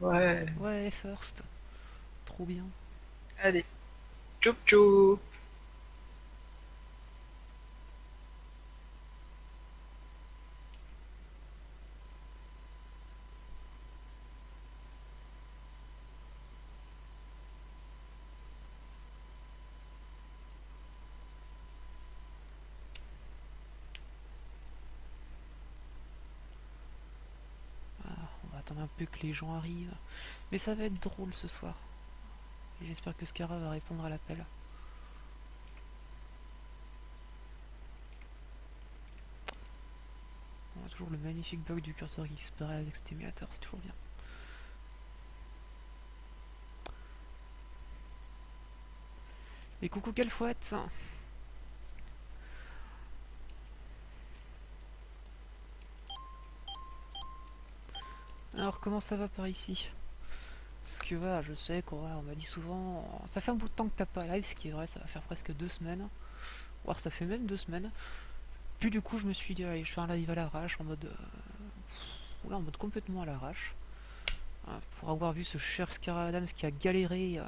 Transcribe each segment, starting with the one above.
Ouais, Ouais, first. Trop bien. allez, tchoup tchoup. On va attendre un peu que les gens arrivent. Mais ça va être drôle ce soir. Et j'espère que Scara va répondre à l'appel. On a toujours le magnifique bug du curseur qui se paraît avec cet émulateur, c'est toujours bien. Et coucou Calfouette. Alors comment ça va par ici? Parce que voilà, je sais qu'on m'a dit souvent, ça fait un bout de temps que t'as pas live, ce qui est vrai, ça va faire presque 2 semaines, voire ça fait même 2 semaines. Puis du coup, je me suis dit, allez, je fais un live à l'arrache, en mode, ouais, en mode complètement à l'arrache, pour avoir vu ce cher Scara Adams qui a galéré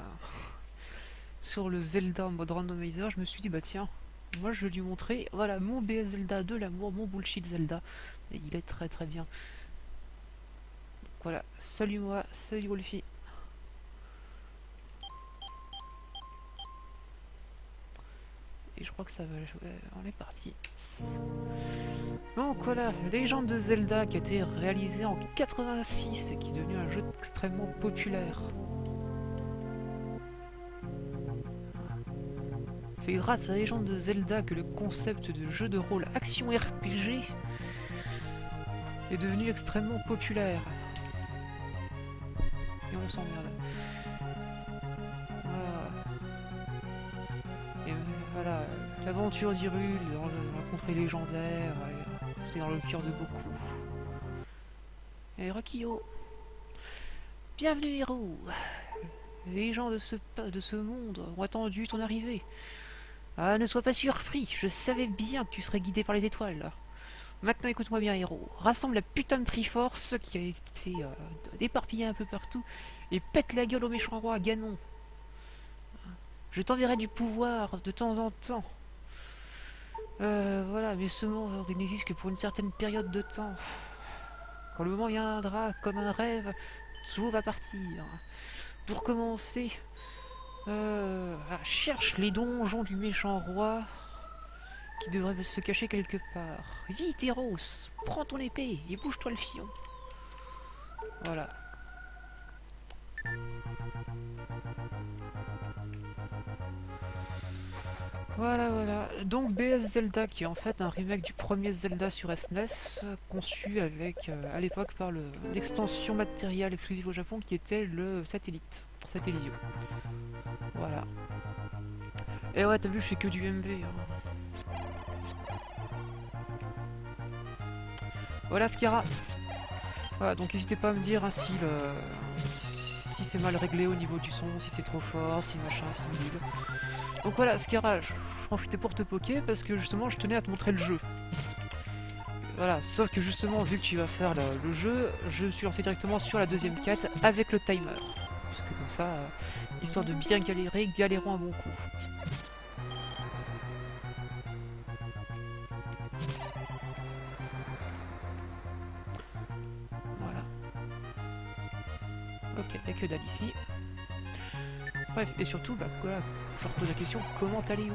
sur le Zelda en mode randomizer. Je me suis dit, bah tiens, moi je vais lui montrer, voilà, mon BS Zelda de l'amour, mon bullshit Zelda, et il est très très bien. Donc voilà, salut moi, salut Wolfie. Et je crois que ça va jouer. On est parti. Donc voilà, Légende de Zelda qui a été réalisé en 86 et qui est devenu un jeu extrêmement populaire. C'est grâce à Légende de Zelda que le concept de jeu de rôle action RPG est devenu extrêmement populaire. Et on s'emmerde. Voilà. Et voilà, l'aventure d'Hyrule dans la contrée légendaire, c'est dans le cœur de beaucoup. Et Rakio, bienvenue héros. Les gens de ce monde ont attendu ton arrivée. Ah, ne sois pas surpris, je savais bien que tu serais guidé par les étoiles. Maintenant écoute-moi bien héros, rassemble la putain de Triforce qui a été éparpillée un peu partout et pète la gueule au méchant roi Ganon. Je t'enverrai du pouvoir de temps en temps. Voilà, mais ce monde n'existe que pour une certaine période de temps. Quand le moment viendra, comme un rêve, tout va partir. Pour commencer, cherche les donjons du méchant roi qui devrait se cacher quelque part. Vite, Eros, prends ton épée et bouge-toi le fion. Voilà. Voilà, voilà. Donc BS Zelda, qui est en fait un remake du premier Zelda sur SNES, conçu avec, à l'époque par l'extension matérielle exclusive au Japon, qui était le satellite. Satellio. Voilà. Et ouais, t'as vu, je fais que du MV. Hein. Voilà, Skira. Voilà, donc n'hésitez pas à me dire hein, si c'est mal réglé au niveau du son, si c'est trop fort, si machin, si bidule. Donc voilà, Skira, je profitais pour te poker parce que justement je tenais à te montrer le jeu. Voilà, sauf que justement, vu que tu vas faire le jeu, je suis lancé directement sur la deuxième quête avec le timer. Parce que comme ça, histoire de bien galérer, galérons un bon coup. Voilà. Ok, y'a que dalle ici. Bref, et surtout, bah voilà, je leur pose la question, comment allez-vous?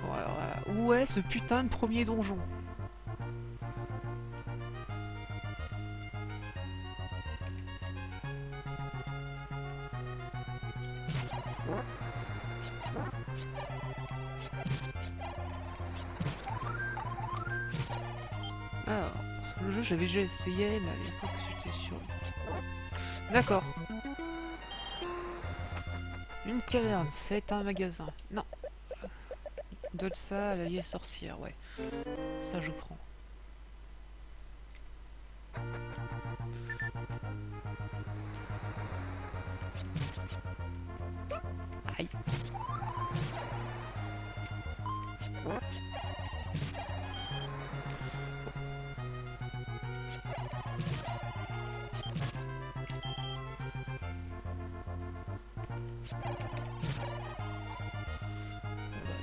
Bon, alors, où est ce putain de premier donjon? Alors, le jeu j'avais déjà essayé, mais à l'époque c'était sur... D'accord. Une caverne, c'est un magasin. Non. Dolsa, la vieille sorcière, ouais. Ça je prends. Aïe. On va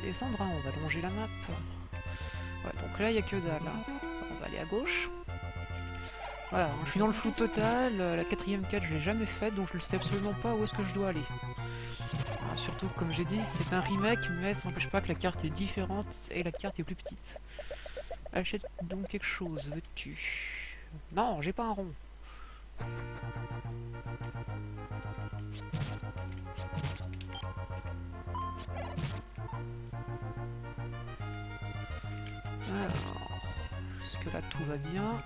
descendre, hein, on va longer la map. Ouais, donc là il n'y a que dalle. Hein. On va aller à gauche. Voilà, je suis dans le flou total, la quatrième quête je l'ai jamais faite, donc je ne sais absolument pas où est-ce que je dois aller. Surtout, comme j'ai dit, c'est un remake, mais ça n'empêche pas que la carte est différente et la carte est plus petite. Achète donc quelque chose, veux-tu? Non, j'ai pas un rond. Alors, est-ce que là tout va bien?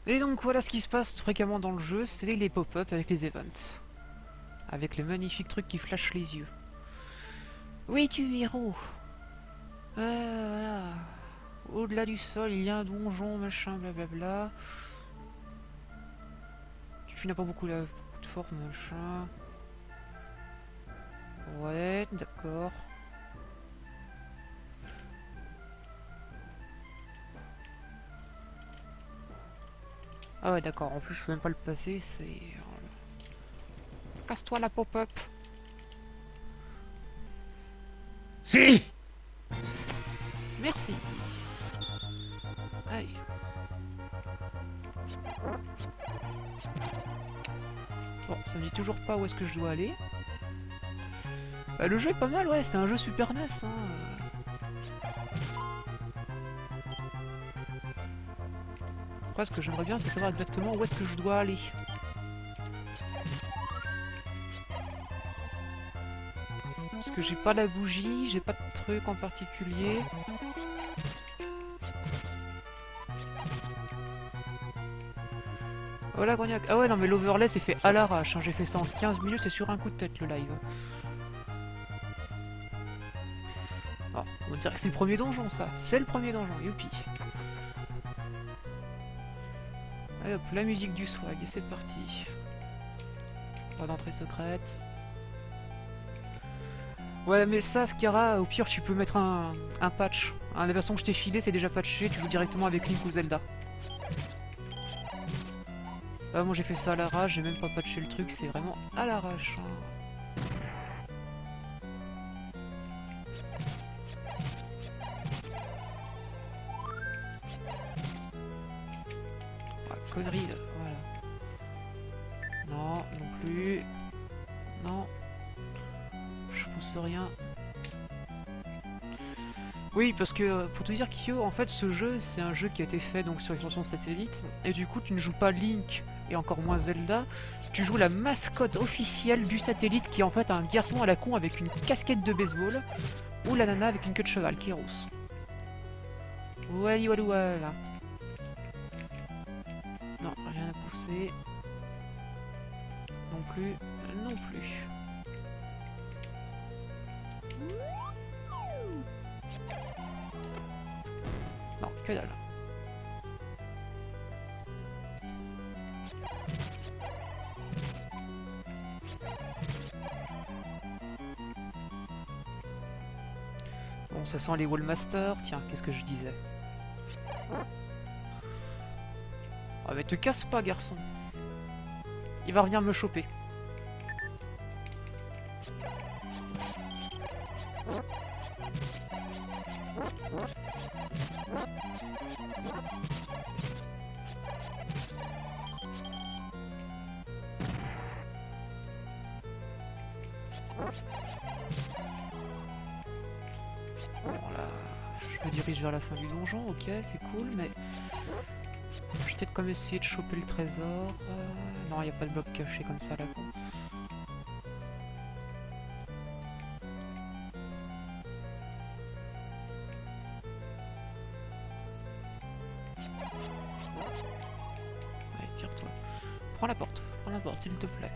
Et donc voilà ce qui se passe fréquemment dans le jeu, c'est les pop-up avec les events. Avec les magnifiques trucs qui flashent les yeux. Oui, tu héros. Voilà. Au-delà du sol, il y a un donjon, machin, blablabla. Tu n'as pas beaucoup de force, machin. Ouais, d'accord. Ah ouais, d'accord. En plus, je peux même pas le passer, c'est... Casse-toi la pop-up. Si! Merci. Allez. Bon, ça me dit toujours pas où est-ce que je dois aller. Bah, le jeu est pas mal, ouais, c'est un jeu Super NES. Hein. Après, ce que j'aimerais bien, c'est savoir exactement où est-ce que je dois aller. Parce que j'ai pas la bougie, j'ai pas de truc en particulier. Voilà, Grognac. Ah ouais, non, mais l'overlay c'est fait à l'arrache. Hein. J'ai fait ça en 15 minutes, c'est sur un coup de tête le live. Oh, on dirait que c'est le premier donjon, ça. C'est le premier donjon, youpi. Allez hop, la musique du swag, et c'est parti. Pas d'entrée secrète. Ouais, mais ça, Skara, au pire, tu peux mettre un patch. Hein, la version que je t'ai filée, c'est déjà patché, tu joues directement avec Link ou Zelda. Là, moi j'ai fait ça à l'arrache, j'ai même pas patché le truc, c'est vraiment à l'arrache. Hein. Ah, connerie, là. Voilà. Non, non plus. Non. Je pousse rien. Oui, parce que pour te dire Kyo, en fait ce jeu, c'est un jeu qui a été fait donc sur l'extension satellite, et du coup tu ne joues pas Link, et encore moins Zelda, tu joues la mascotte officielle du satellite qui est en fait un garçon à la con avec une casquette de baseball, ou la nana avec une queue de cheval, qui est rousse. Voilà, voilà. Non, rien à pousser. Non plus, non plus. Non, que dalle. Bon, ça sent les Wallmasters. Tiens, qu'est-ce que je disais? Ah mais te casse pas, garçon. Il va venir me choper. Bon là, je me dirige vers la fin du donjon, ok, c'est cool, mais... Je vais peut-être quand même essayer de choper le trésor. Non, il n'y a pas de bloc caché comme ça là. Bon. Allez, tire-toi. Prends la porte, s'il te plaît.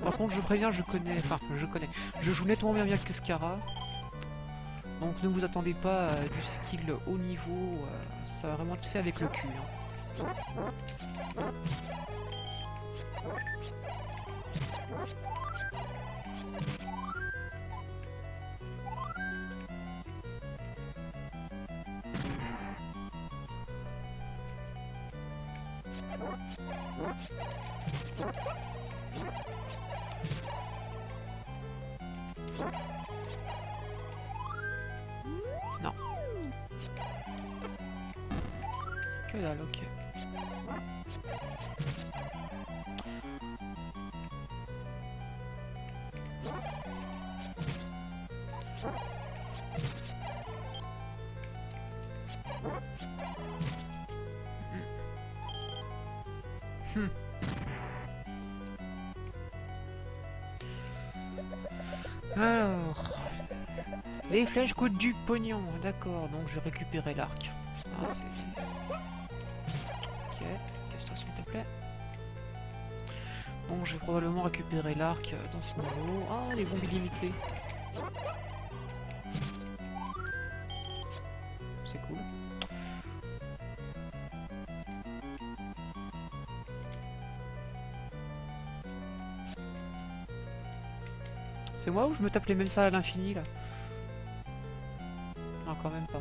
Par contre, je préviens, je connais... Enfin, je connais. Je joue nettement bien que Scara. Donc ne vous attendez pas à du skill haut niveau. Ça va vraiment être fait avec le cul. Hein. Non. Que dalle, ok. Hmm. Alors, les flèches coûtent du pognon, d'accord, donc je vais récupérer l'arc. Ah, c'est... Ok, casse-toi s'il te plaît. Donc j'ai probablement récupéré l'arc dans ce niveau. Ah, les bombes illimitées. C'est cool. C'est moi ou je me tape les mêmes salles à l'infini là? Non, quand même pas.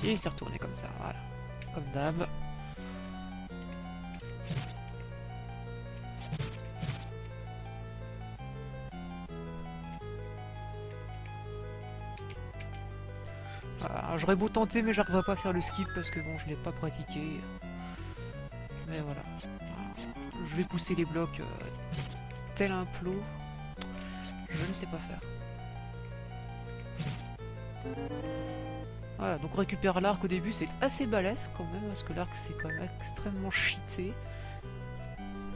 Et il s'est retourné comme ça, voilà. Comme d'hab. Voilà, j'aurais beau tenter mais j'arriverai pas à faire le skip parce que bon je l'ai pas pratiqué. Mais voilà. Je vais pousser les blocs tel un plot. Je ne sais pas faire. Voilà, donc on récupère l'arc au début, c'est assez balèze quand même, parce que l'arc c'est quand même extrêmement cheaté.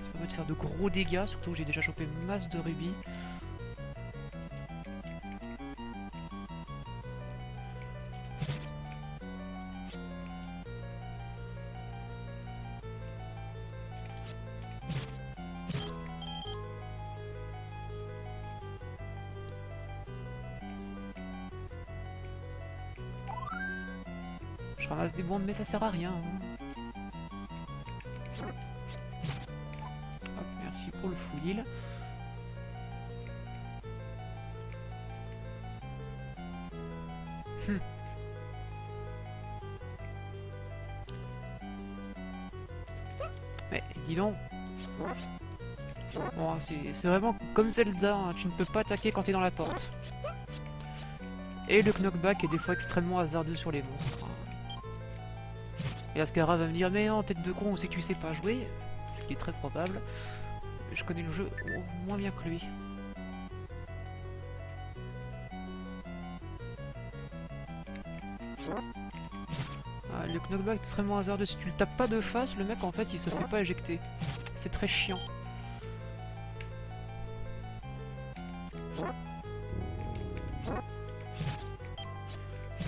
Ça permet de faire de gros dégâts, surtout que j'ai déjà chopé masse de rubis. Je ramasse des bombes mais ça sert à rien. Hein. Hop, merci pour le full heal. Mais dis donc. Bon, c'est vraiment comme Zelda, hein. Tu ne peux pas attaquer quand t'es dans la porte. Et le knockback est des fois extrêmement hasardeux sur les monstres. Hein. Et Ascara va me dire mais en tête de con, c'est que tu sais pas jouer, ce qui est très probable. Je connais le jeu moins bien que lui. Ah, le knockback est extrêmement hasardeux. Si tu le tapes pas de face, le mec en fait il se fait pas éjecter. C'est très chiant.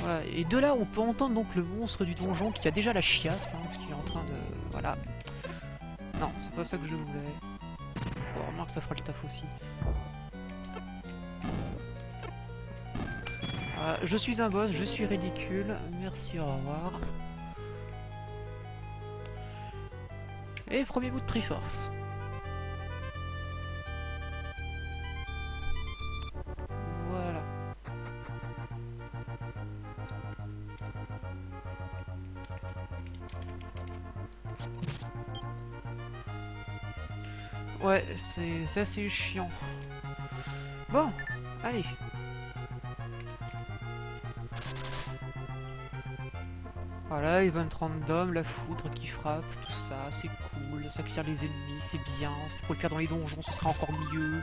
Voilà. Et de là on peut entendre donc le monstre du donjon qui a déjà la chiasse, hein, ce qui est en train de... Voilà. Non, c'est pas ça que je voulais. Bon, remarque ça fera le taf aussi. Je suis un boss, je suis ridicule. Merci, au revoir. Et premier bout de Triforce. Voilà. Ouais, c'est assez chiant. Bon, allez. Voilà, event random, la foudre qui frappe, tout ça, c'est cool, ça clear les ennemis, c'est bien, c'est pour le faire dans les donjons, ce sera encore mieux.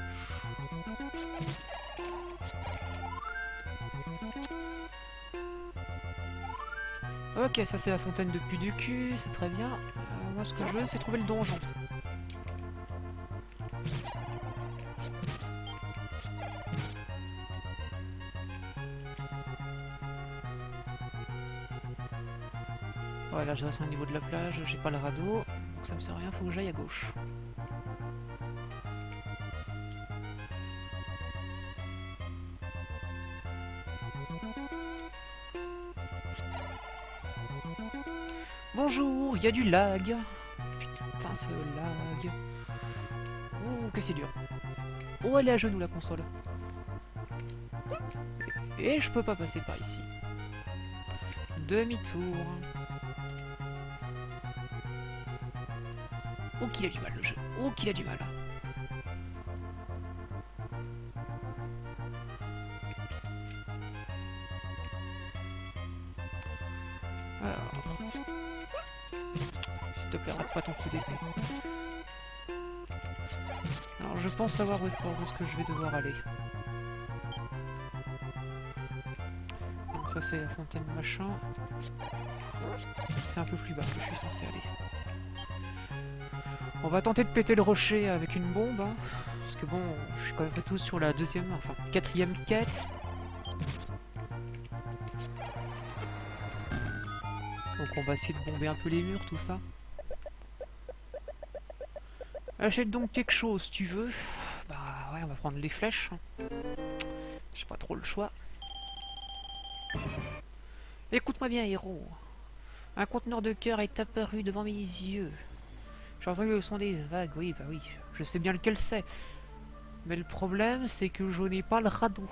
Ok, ça c'est la fontaine de pu du cul, c'est très bien. Moi ce que je veux c'est trouver le donjon. Ouais, là je reste au niveau de la plage, j'ai pas le radeau, donc ça me sert à rien, faut que j'aille à gauche. Bonjour, il y a du lag. Putain, ce lag. Ouh, que c'est dur. Oh, elle est à genoux la console. Et je peux pas passer par ici. Demi-tour. Oh qu'il a du mal le jeu. Oh qu'il a du mal. Alors. S'il te plaît, rate pas ton coup d'épée. Alors je pense savoir où est-ce que je vais devoir aller. Donc ça c'est la fontaine machin. C'est un peu plus bas que je suis censé aller. On va tenter de péter le rocher avec une bombe. Hein, parce que bon, je suis quand même plutôt sur la deuxième, enfin quatrième quête. Donc on va essayer de bomber un peu les murs, tout ça. Achète donc quelque chose, tu veux. Bah ouais, on va prendre les flèches. J'ai pas trop le choix. Écoute-moi bien, héros. Un conteneur de cœur est apparu devant mes yeux. J'ai entendu le son des vagues, oui, bah oui. Je sais bien lequel c'est. Mais le problème, c'est que je n'ai pas le radeau.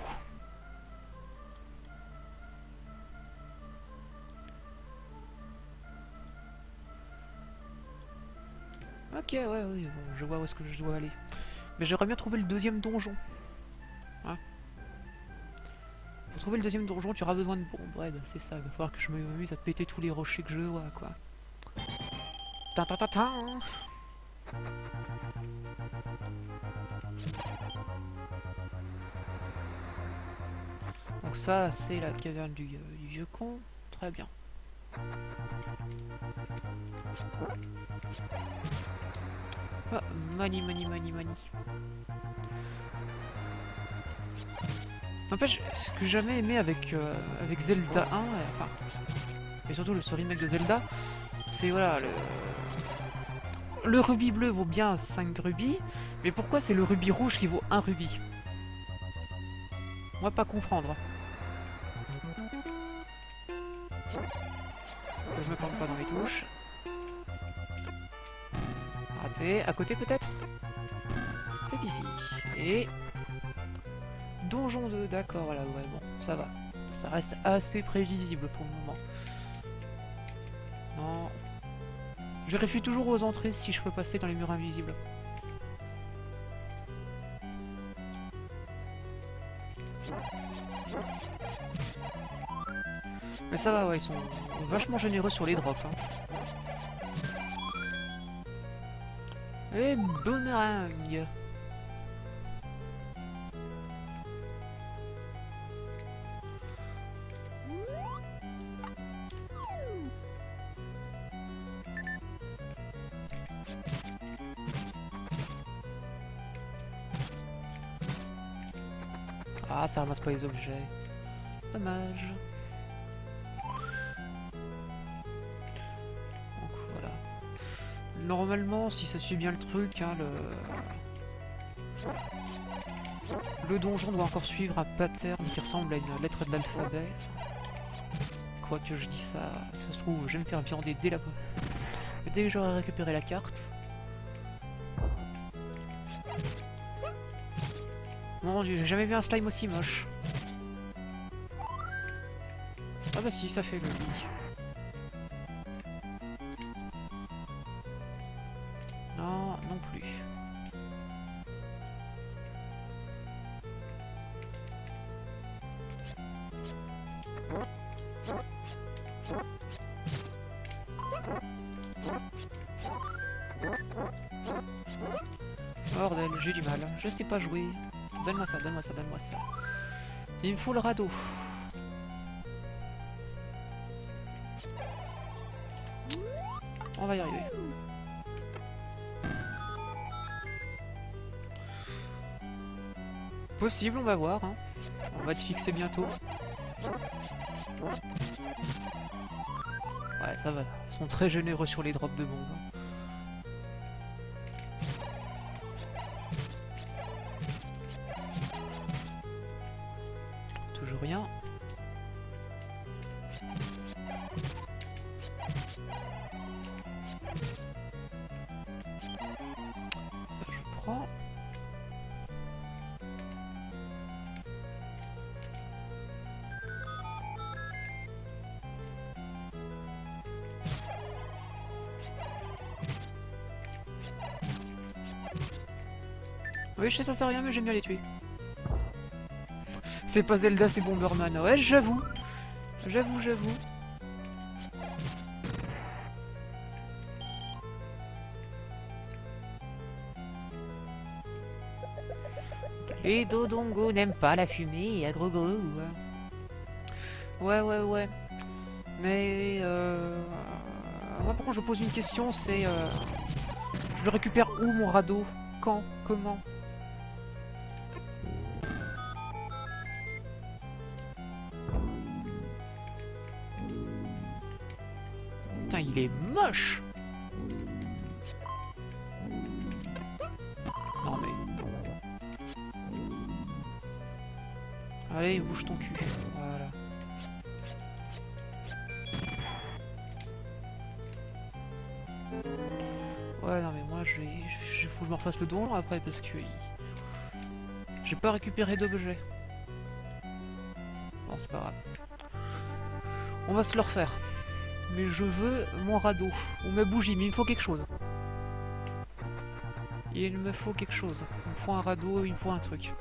Ok, ouais, oui, bon, je vois où est-ce que je dois aller. Mais j'aimerais bien trouver le deuxième donjon. Hein? Pour trouver le deuxième donjon, tu auras besoin de bombes. Ouais, bah c'est ça, il va falloir que je m'amuse à péter tous les rochers que je vois, quoi. Ta ta ta ta. Donc ça, c'est la caverne du vieux con. Très bien. Ah, mani. En fait, ce que j'ai jamais aimé avec Zelda 1, enfin, et surtout ce remake de Zelda, c'est voilà, le rubis bleu vaut bien 5 rubis, mais pourquoi c'est le rubis rouge qui vaut 1 rubis? On va pas comprendre. Je me plante pas dans les touches. Raté, à côté peut-être? C'est ici. Et... Donjon 2, d'accord, voilà, ouais, bon, ça va. Ça reste assez prévisible pour le moment. Non. Je vérifie toujours aux entrées si je peux passer dans les murs invisibles. Mais ça va, ouais, ils sont vachement généreux sur les drops. Hein. Et boomerang. Ah, ça ramasse pas les objets. Dommage. Donc voilà. Normalement, si ça suit bien le truc, hein, le donjon doit encore suivre un pattern qui ressemble à une lettre de l'alphabet. Quoique je dis ça, ça se trouve, je vais me faire viander dès que j'aurai récupéré la carte. Mon dieu, j'ai jamais vu un slime aussi moche. Ah bah si, ça fait le lit. Non, non plus. Bordel, j'ai du mal. Je sais pas jouer. Donne-moi ça, donne-moi ça, donne-moi ça. Il me faut le radeau. On va y arriver. Possible, on va voir. Hein. On va te fixer bientôt. Ouais, ça va. Ils sont très généreux sur les drops de bombes. Toujours rien. Ça je prends. Oui, je sais ça sert à rien mais j'aime bien les tuer. C'est pas Zelda, c'est Bomberman. Ouais, j'avoue. J'avoue. Les Dodongo n'aiment pas la fumée à gros gros. Ouais. Mais moi par contre je pose une question, c'est je le récupère où mon radeau? Quand? Comment? Putain, il est moche! Non mais... Allez, bouge ton cul. Voilà. Ouais, non mais moi, faut que je me refasse le donjon après parce que... J'ai pas récupéré d'objets. Bon, c'est pas grave. On va se le refaire. Mais je veux mon radeau. Ou ma bougie, mais il me faut quelque chose. Il me faut quelque chose. Il me faut un radeau, il me faut un truc.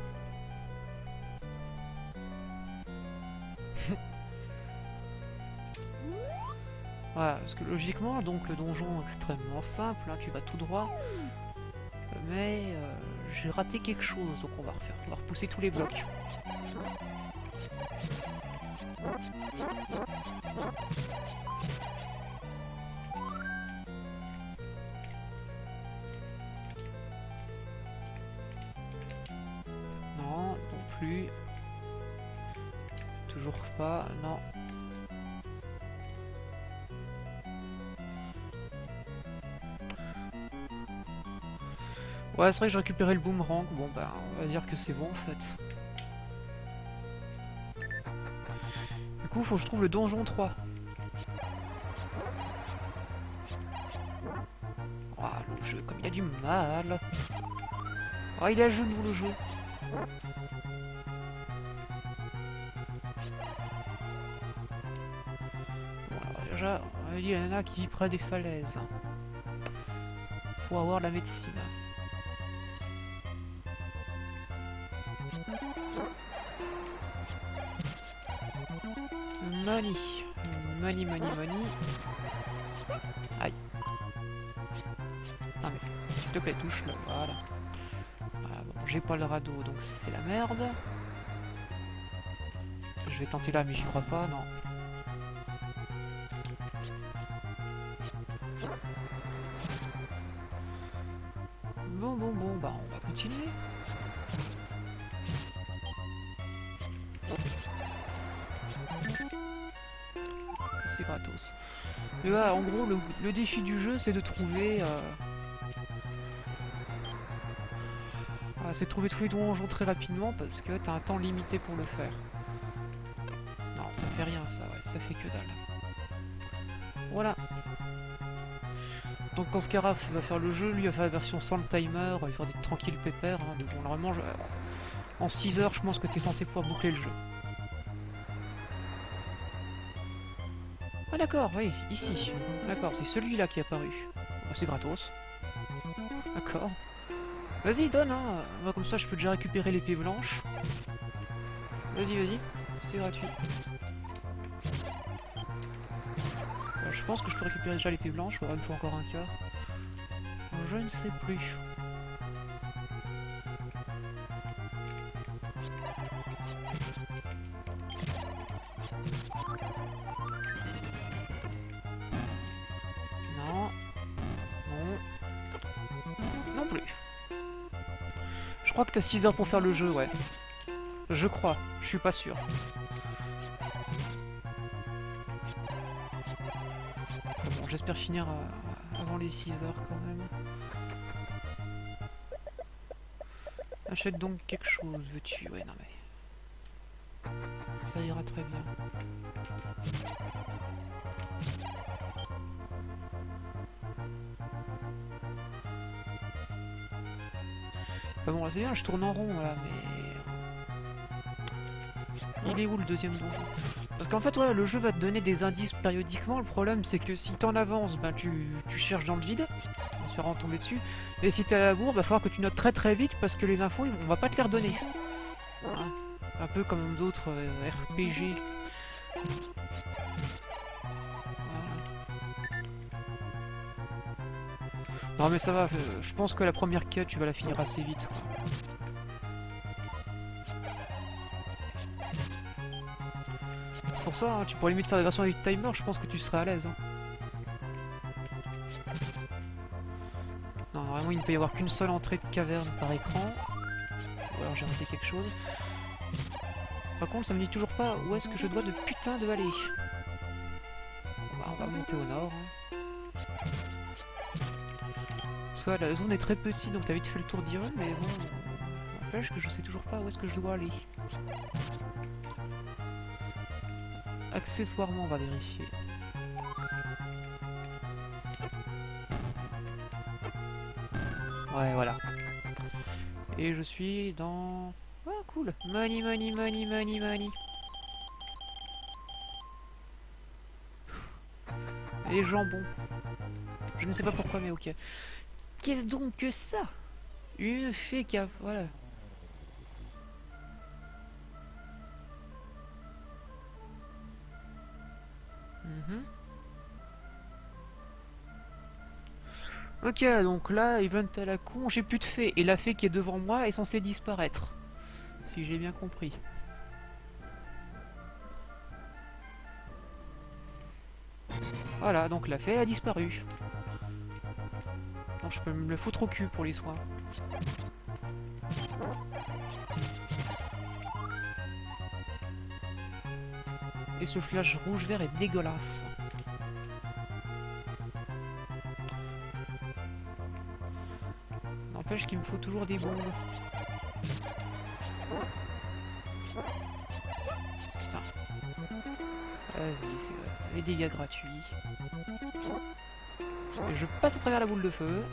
Voilà, parce que logiquement, donc le donjon est extrêmement simple, hein, tu vas tout droit. Mais j'ai raté quelque chose, donc on va refaire. On va repousser tous les blocs. Non, non plus. Toujours pas, non. Ouais, c'est vrai que j'ai récupéré le boomerang. Bon, bah, on va dire que c'est bon en fait. Du coup, faut que je trouve le donjon 3. Ah, le jeu, comme il a du mal. Ah, il est à genoux le jeu. Bon, alors déjà, il y en a qui vivent près des falaises. Pour avoir la médecine. Money. Aïe. Non mais, s'il te plaît, touche-le, voilà. Voilà, bon, j'ai pas le radeau, donc c'est la merde. Je vais tenter là, mais j'y crois pas, non. Bon, bah on va continuer. C'est gratos. Mais voilà, en gros, le défi du jeu, c'est de trouver... c'est de trouver tous les donjons très rapidement, parce que t'as un temps limité pour le faire. Non, ça fait rien, ça, ouais, ça fait que dalle. Voilà. Donc quand Scaraf va faire le jeu, lui va faire la version sans le timer, il va faire des tranquilles pépères, hein, mais bon, normalement, en 6 heures, je pense que t'es censé pouvoir boucler le jeu. Ah d'accord, oui, ici. D'accord, c'est celui-là qui est apparu. C'est gratos. D'accord. Vas-y, donne, hein. Moi, comme ça, je peux déjà récupérer l'épée blanche. Vas-y. C'est gratuit. Je pense que je peux récupérer déjà l'épée blanche. Ouais, il me faut encore un quart. Je ne sais plus. Non plus. Je crois que t'as 6 heures pour faire le jeu, ouais. Je crois, je suis pas sûr. j'espère finir avant les 6 heures quand même. Achète donc quelque chose, veux-tu? Ouais, non mais... Ça ira très bien. Enfin bon, là c'est bien, je tourne en rond là, mais... Il est où le deuxième donjon? Parce qu'en fait, ouais, le jeu va te donner des indices périodiquement. Le problème, c'est que si t'en avances, ben tu cherches dans le vide, en espérant tomber dessus. Et si t'es à la bourre, va falloir que tu notes très très vite parce que les infos, on va pas te les redonner. Hein, un peu comme d'autres RPG. Voilà. Non mais ça va, je pense que la première quête, tu vas la finir assez vite, quoi. Pour ça, hein, tu pourrais limite faire la version avec timer, je pense que tu serais à l'aise. Hein. Non, vraiment, il ne peut y avoir qu'une seule entrée de caverne par écran. Ou alors j'ai raté quelque chose. Par contre, ça me dit toujours pas où est-ce que je dois de putain de aller. On va monter au nord. Hein. Parce que la zone est très petite, donc t'as vite fait le tour d'Irun, mais bon... N'empêche que je sais toujours pas où est-ce que je dois aller. Accessoirement, on va vérifier. Ouais, voilà. Et je suis dans... Ah, cool. Money, money, money, money, money. Et jambon. Je ne sais pas pourquoi, mais ok. Qu'est-ce donc que ça? Une fée qui a... Voilà. Ok, donc là, event à la con, j'ai plus de fée. Et la fée qui est devant moi est censée disparaître. Si j'ai bien compris. Voilà, donc la fée a disparu. Donc je peux me le foutre au cul pour les soins. Et ce flash rouge-vert est dégueulasse. N'empêche qu'il me faut toujours des bombes. Putain. Vas-y, c'est vrai. Les dégâts gratuits. Et je passe à travers la boule de feu.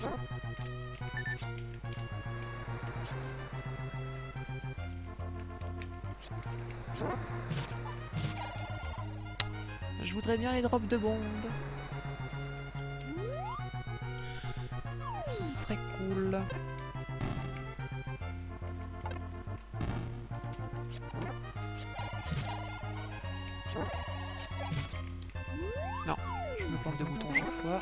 Je voudrais bien les drops de bombes. Ce serait cool. Non, je me plante de boutons chaque fois.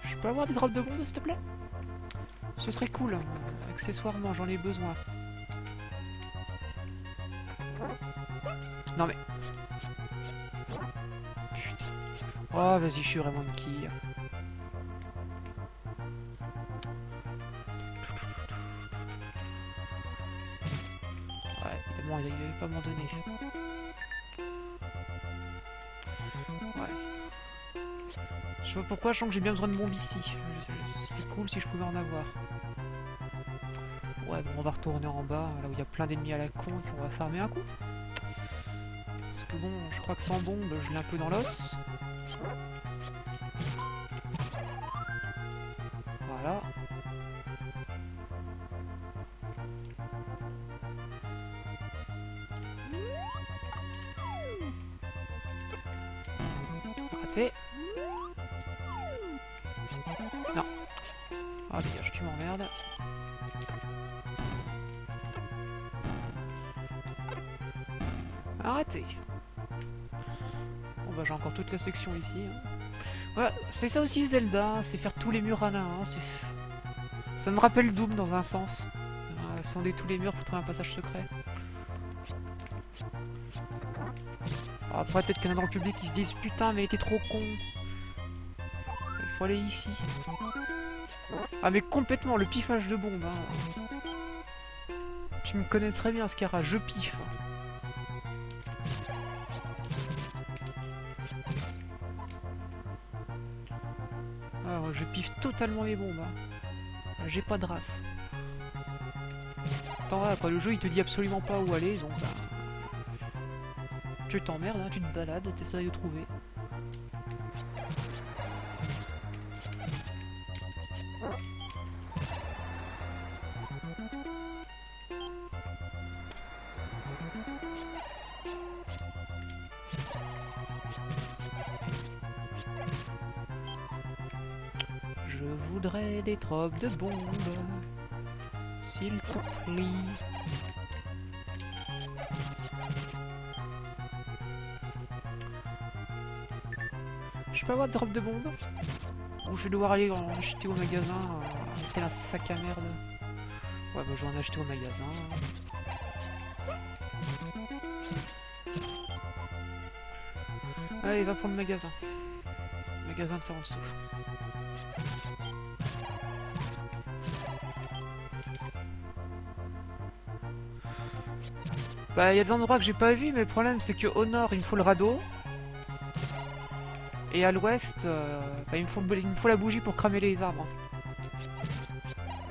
Je peux avoir des drops de bombes, s'il te plaît? Ce serait cool. Accessoirement, j'en ai besoin. Non mais... Putain. Oh, vas-y, je suis vraiment une quille. Ouais, évidemment, il allait pas m'en donner. Ouais. Je sais pas pourquoi, je sens que j'ai bien besoin de bombes ici. C'est cool si je pouvais en avoir. Ouais, bon, on va retourner en bas, là où il y a plein d'ennemis à la con, et puis on va farmer un coup. Parce que bon, je crois que sans bombe, je l'ai un peu dans l'os. Voilà. Raté. Non. Ah, dégage, tu m'emmerdes. Arrêtez. Bon bah j'ai encore toute la section ici. Hein. Ouais, c'est ça aussi Zelda, c'est faire tous les murs à la main. Ça me rappelle Doom dans un sens. Sonder tous les murs pour trouver un passage secret. Alors après peut-être qu'il y en a dans le public qui se disent putain mais t'es trop con. Il faut aller ici. Ah mais complètement le piffage de bombe. Hein. Tu me connais très bien, Scara, je piffe. Ah, ouais, je piffe totalement les bombes. J'ai pas de race. Attends, voilà, quoi, le jeu il te dit absolument pas où aller, donc bah, tu t'emmerdes, hein, tu te balades, t'essayes de trouver. Je voudrais des tropes de bombes, s'il te plaît. Je peux avoir de drop de bombes? Ou je vais devoir aller en acheter au magasin, tel un sac à merde. Ouais, bah je vais en acheter au magasin. Allez, va pour le magasin. Magasin de savon souffle. Bah, il y a des endroits que j'ai pas vus, mais le problème c'est que au nord il me faut le radeau. Et à l'ouest, bah, il me faut la bougie pour cramer les arbres.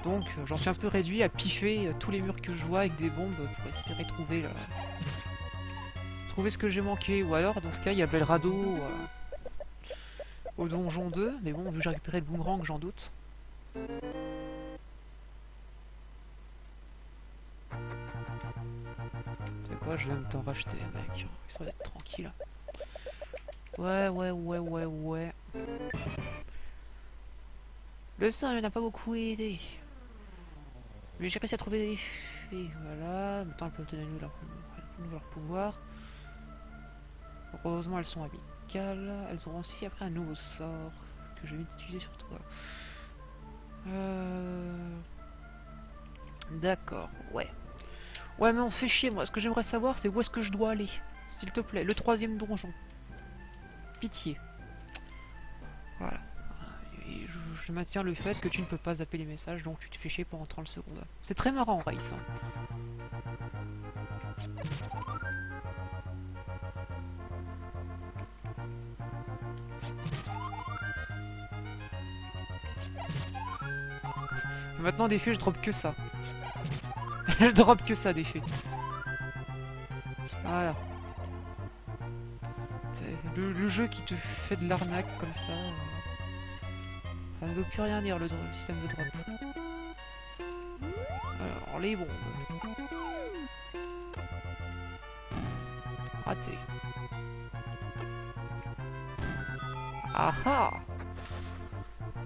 Donc j'en suis un peu réduit à piffer tous les murs que je vois avec des bombes pour espérer trouver trouver ce que j'ai manqué. Ou alors dans ce cas il y avait le radeau au donjon 2, mais bon vu que j'ai récupéré le boomerang j'en doute. C'est quoi, je vais même t'en racheter mec, histoire d'être tranquille. Ouais. Le sang il n'a pas beaucoup aidé. Mais j'ai réussi à trouver des fées, voilà. Maintenant elles peuvent donner leur pouvoir. Heureusement elles sont amicales. Elles auront aussi après un nouveau sort que je vais utiliser sur toi. D'accord, ouais. Ouais mais on se fait chier moi. Ce que j'aimerais savoir c'est où est-ce que je dois aller. S'il te plaît, le 3e donjon. Pitié. Voilà. Et je maintiens le fait que tu ne peux pas zapper les messages, donc tu te fais chier pendant 30 secondes. C'est très marrant, Race. Et maintenant, des faits, je drop que ça. Je drop que ça, des faits. Voilà. Le jeu qui te fait de l'arnaque comme ça... Ça ne veut plus rien dire le système de drop. Alors les bombes. Raté. Ah ah!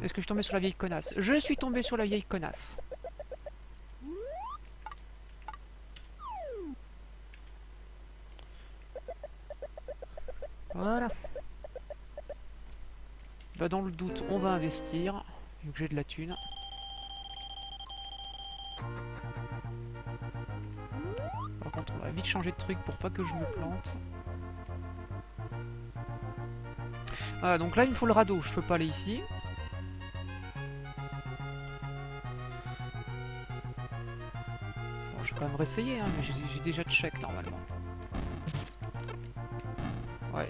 Est-ce que je suis tombé sur la vieille connasse? Je suis tombé sur la vieille connasse. Voilà. Bah dans le doute, on va investir, vu que j'ai de la thune. Par contre, on va vite changer de truc pour pas que je me plante. Voilà, donc là il me faut le radeau, je peux pas aller ici. Bon, je vais quand même réessayer, hein, mais j'ai déjà de check normalement. Ouais.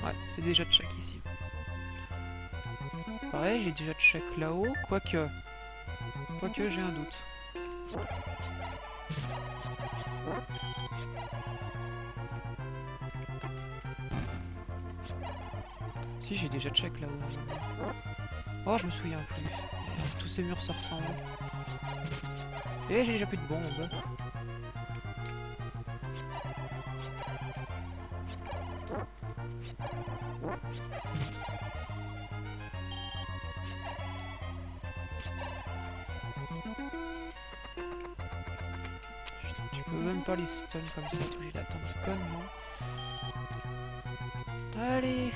Ouais, c'est déjà check ici. Pareil, j'ai déjà check là-haut, quoique j'ai un doute. Si, j'ai déjà check là-haut. Oh, je me souviens plus. Tous ces murs se ressemblent. Et j'ai déjà plus de bombes. Putain, tu peux même pas les stun comme ça, t'es obligé d'attendre connement. Allez.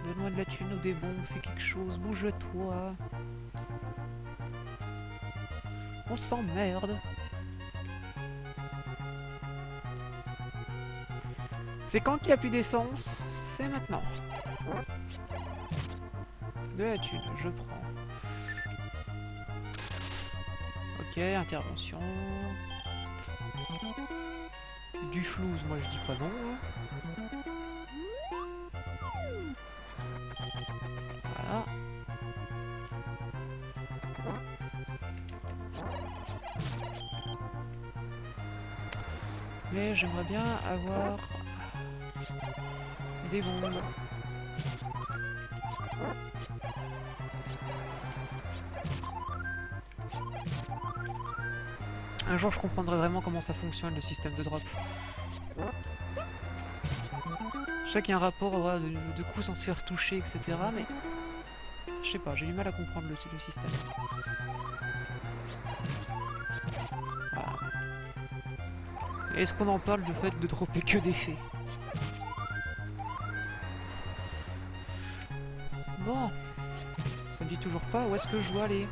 Donne-moi de la thune ou des bombes, fais quelque chose, bouge-toi. On s'emmerde. C'est quand qu'il n'y a plus d'essence? C'est maintenant. De la thune, je prends. Ok, intervention. Du flouze, moi je dis pas non. Voilà. Mais j'aimerais bien avoir des bombes. Un jour je comprendrai vraiment comment ça fonctionne le système de drop. Je sais qu'il y a un rapport ouais, de coups sans se faire toucher, etc. Mais je sais pas, j'ai du mal à comprendre le système. Voilà. Est-ce qu'on en parle du fait de dropper que des faits? Bon, ça me dit toujours pas où est-ce que je dois aller.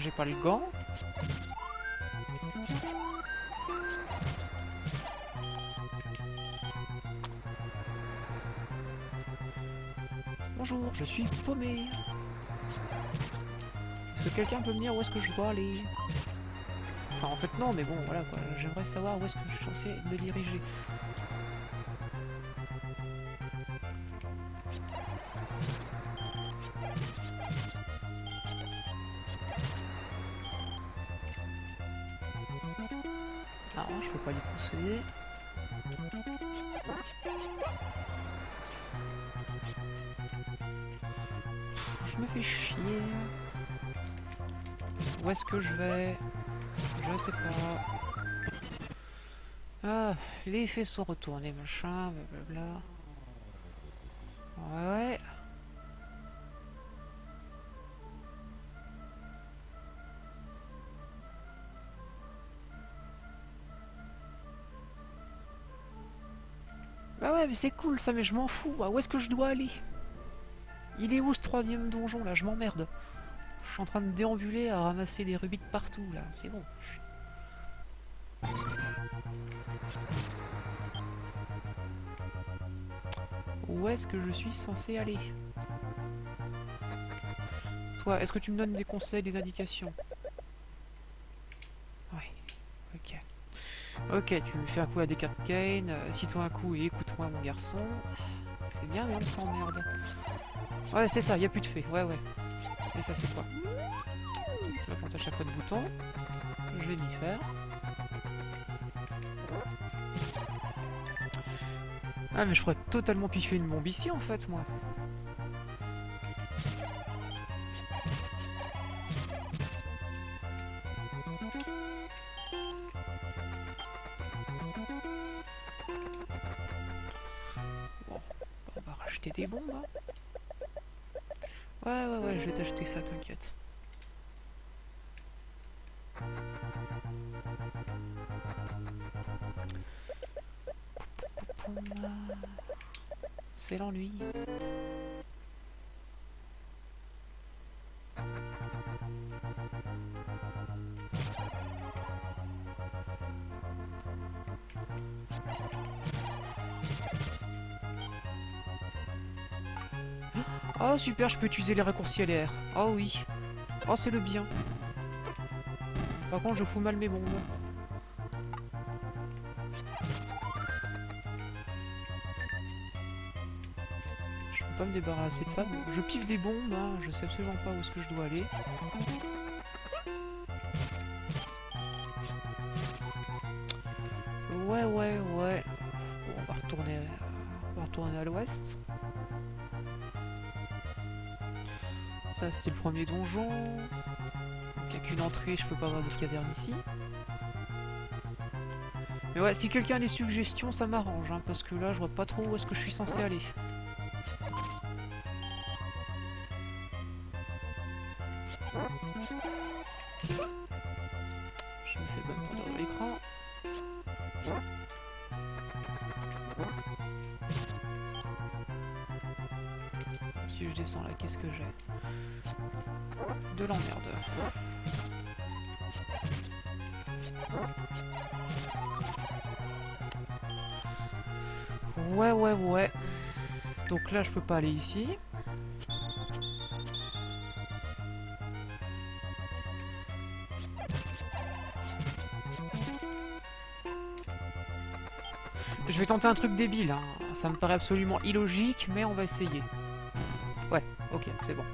J'ai pas le gant. Bonjour, je suis paumé. Est-ce que quelqu'un peut me dire où est-ce que je dois aller? Enfin, en fait, non, mais bon, voilà quoi. J'aimerais savoir où est-ce que je suis censé me diriger. Non, je peux pas y pousser. Je me fais chier. Où est-ce que je vais? Je sais pas. Ah, les faits sont retournés, machin, blablabla. Ouais. Bah ouais, mais c'est cool ça, mais je m'en fous. Ah, où est-ce que je dois aller? Il est où ce troisième donjon là? Je m'emmerde. Je suis en train de déambuler à ramasser des rubis de partout là. C'est bon. Où est-ce que je suis censé aller? Toi, est-ce que tu me donnes des conseils, des indications? Ouais. Ok. Ok, tu me fais un coup à Descartes Kane. Assis-toi un coup et écoute-moi mon garçon. C'est bien, mais on s'emmerde. Ouais, c'est ça, y a plus de fées. Ouais, ouais. Et ça, c'est quoi? Tu vas prendre à chaque fois de bouton. Je vais m'y faire. Ah, mais je pourrais totalement piffer une bombe ici, en fait, moi. Bon, on va racheter des bombes, hein. Ouais, je vais t'acheter ça, t'inquiète. C'est l'ennui. Oh super, je peux utiliser les raccourcis LR. Oh oui. Oh c'est le bien. Par contre je fous mal mes bombes. Je peux pas me débarrasser de ça. Bon, je piffe des bombes, hein. Je sais absolument pas où est-ce que je dois aller. Ouais. Bon, on va retourner à l'ouest. Ça c'était le premier donjon. Il n'y a qu'une entrée, je peux pas avoir de caverne ici. Mais ouais, si quelqu'un a des suggestions, ça m'arrange, hein, parce que là je vois pas trop où est-ce que je suis censé aller. Je me fais même pas dans l'écran. Si je descends là, qu'est-ce que j'ai? De l'emmerde. Ouais. Donc là, je peux pas aller ici. Je vais tenter un truc débile, hein. Ça me paraît absolument illogique, mais on va essayer. Ouais, ok, c'est bon.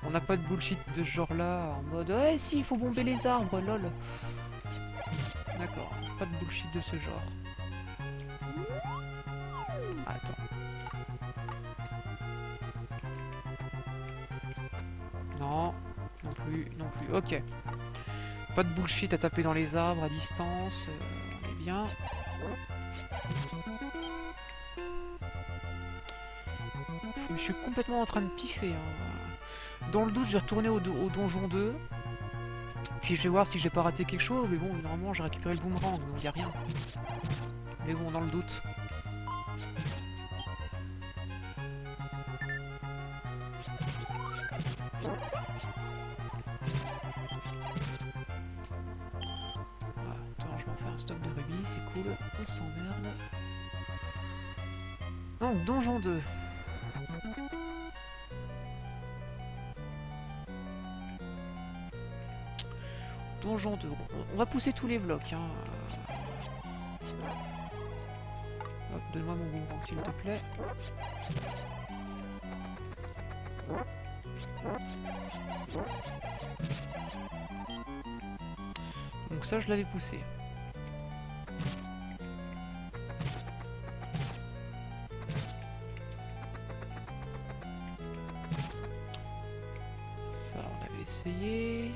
On n'a pas de bullshit de ce genre-là, en mode « Eh si, il faut bomber les arbres, lol !» D'accord, pas de bullshit de ce genre. Attends. Non, non plus, ok. Pas de bullshit à taper dans les arbres à distance, on est bien. Je suis complètement en train de piffer. Hein. Dans le doute, je vais retourner au donjon 2. Puis je vais voir si j'ai pas raté quelque chose. Mais bon, normalement, j'ai récupéré le boomerang, donc il n'y a rien. Mais bon, dans le doute. Ah, attends, je vais en faire un stock de rubis, c'est cool. On s'emmerde. Donc, donjon 2. Donjon 2. On va pousser tous les blocs. Hein. Hop, donne-moi mon boomerang, s'il te plaît. Donc ça, je l'avais poussé. Ça, on avait essayé.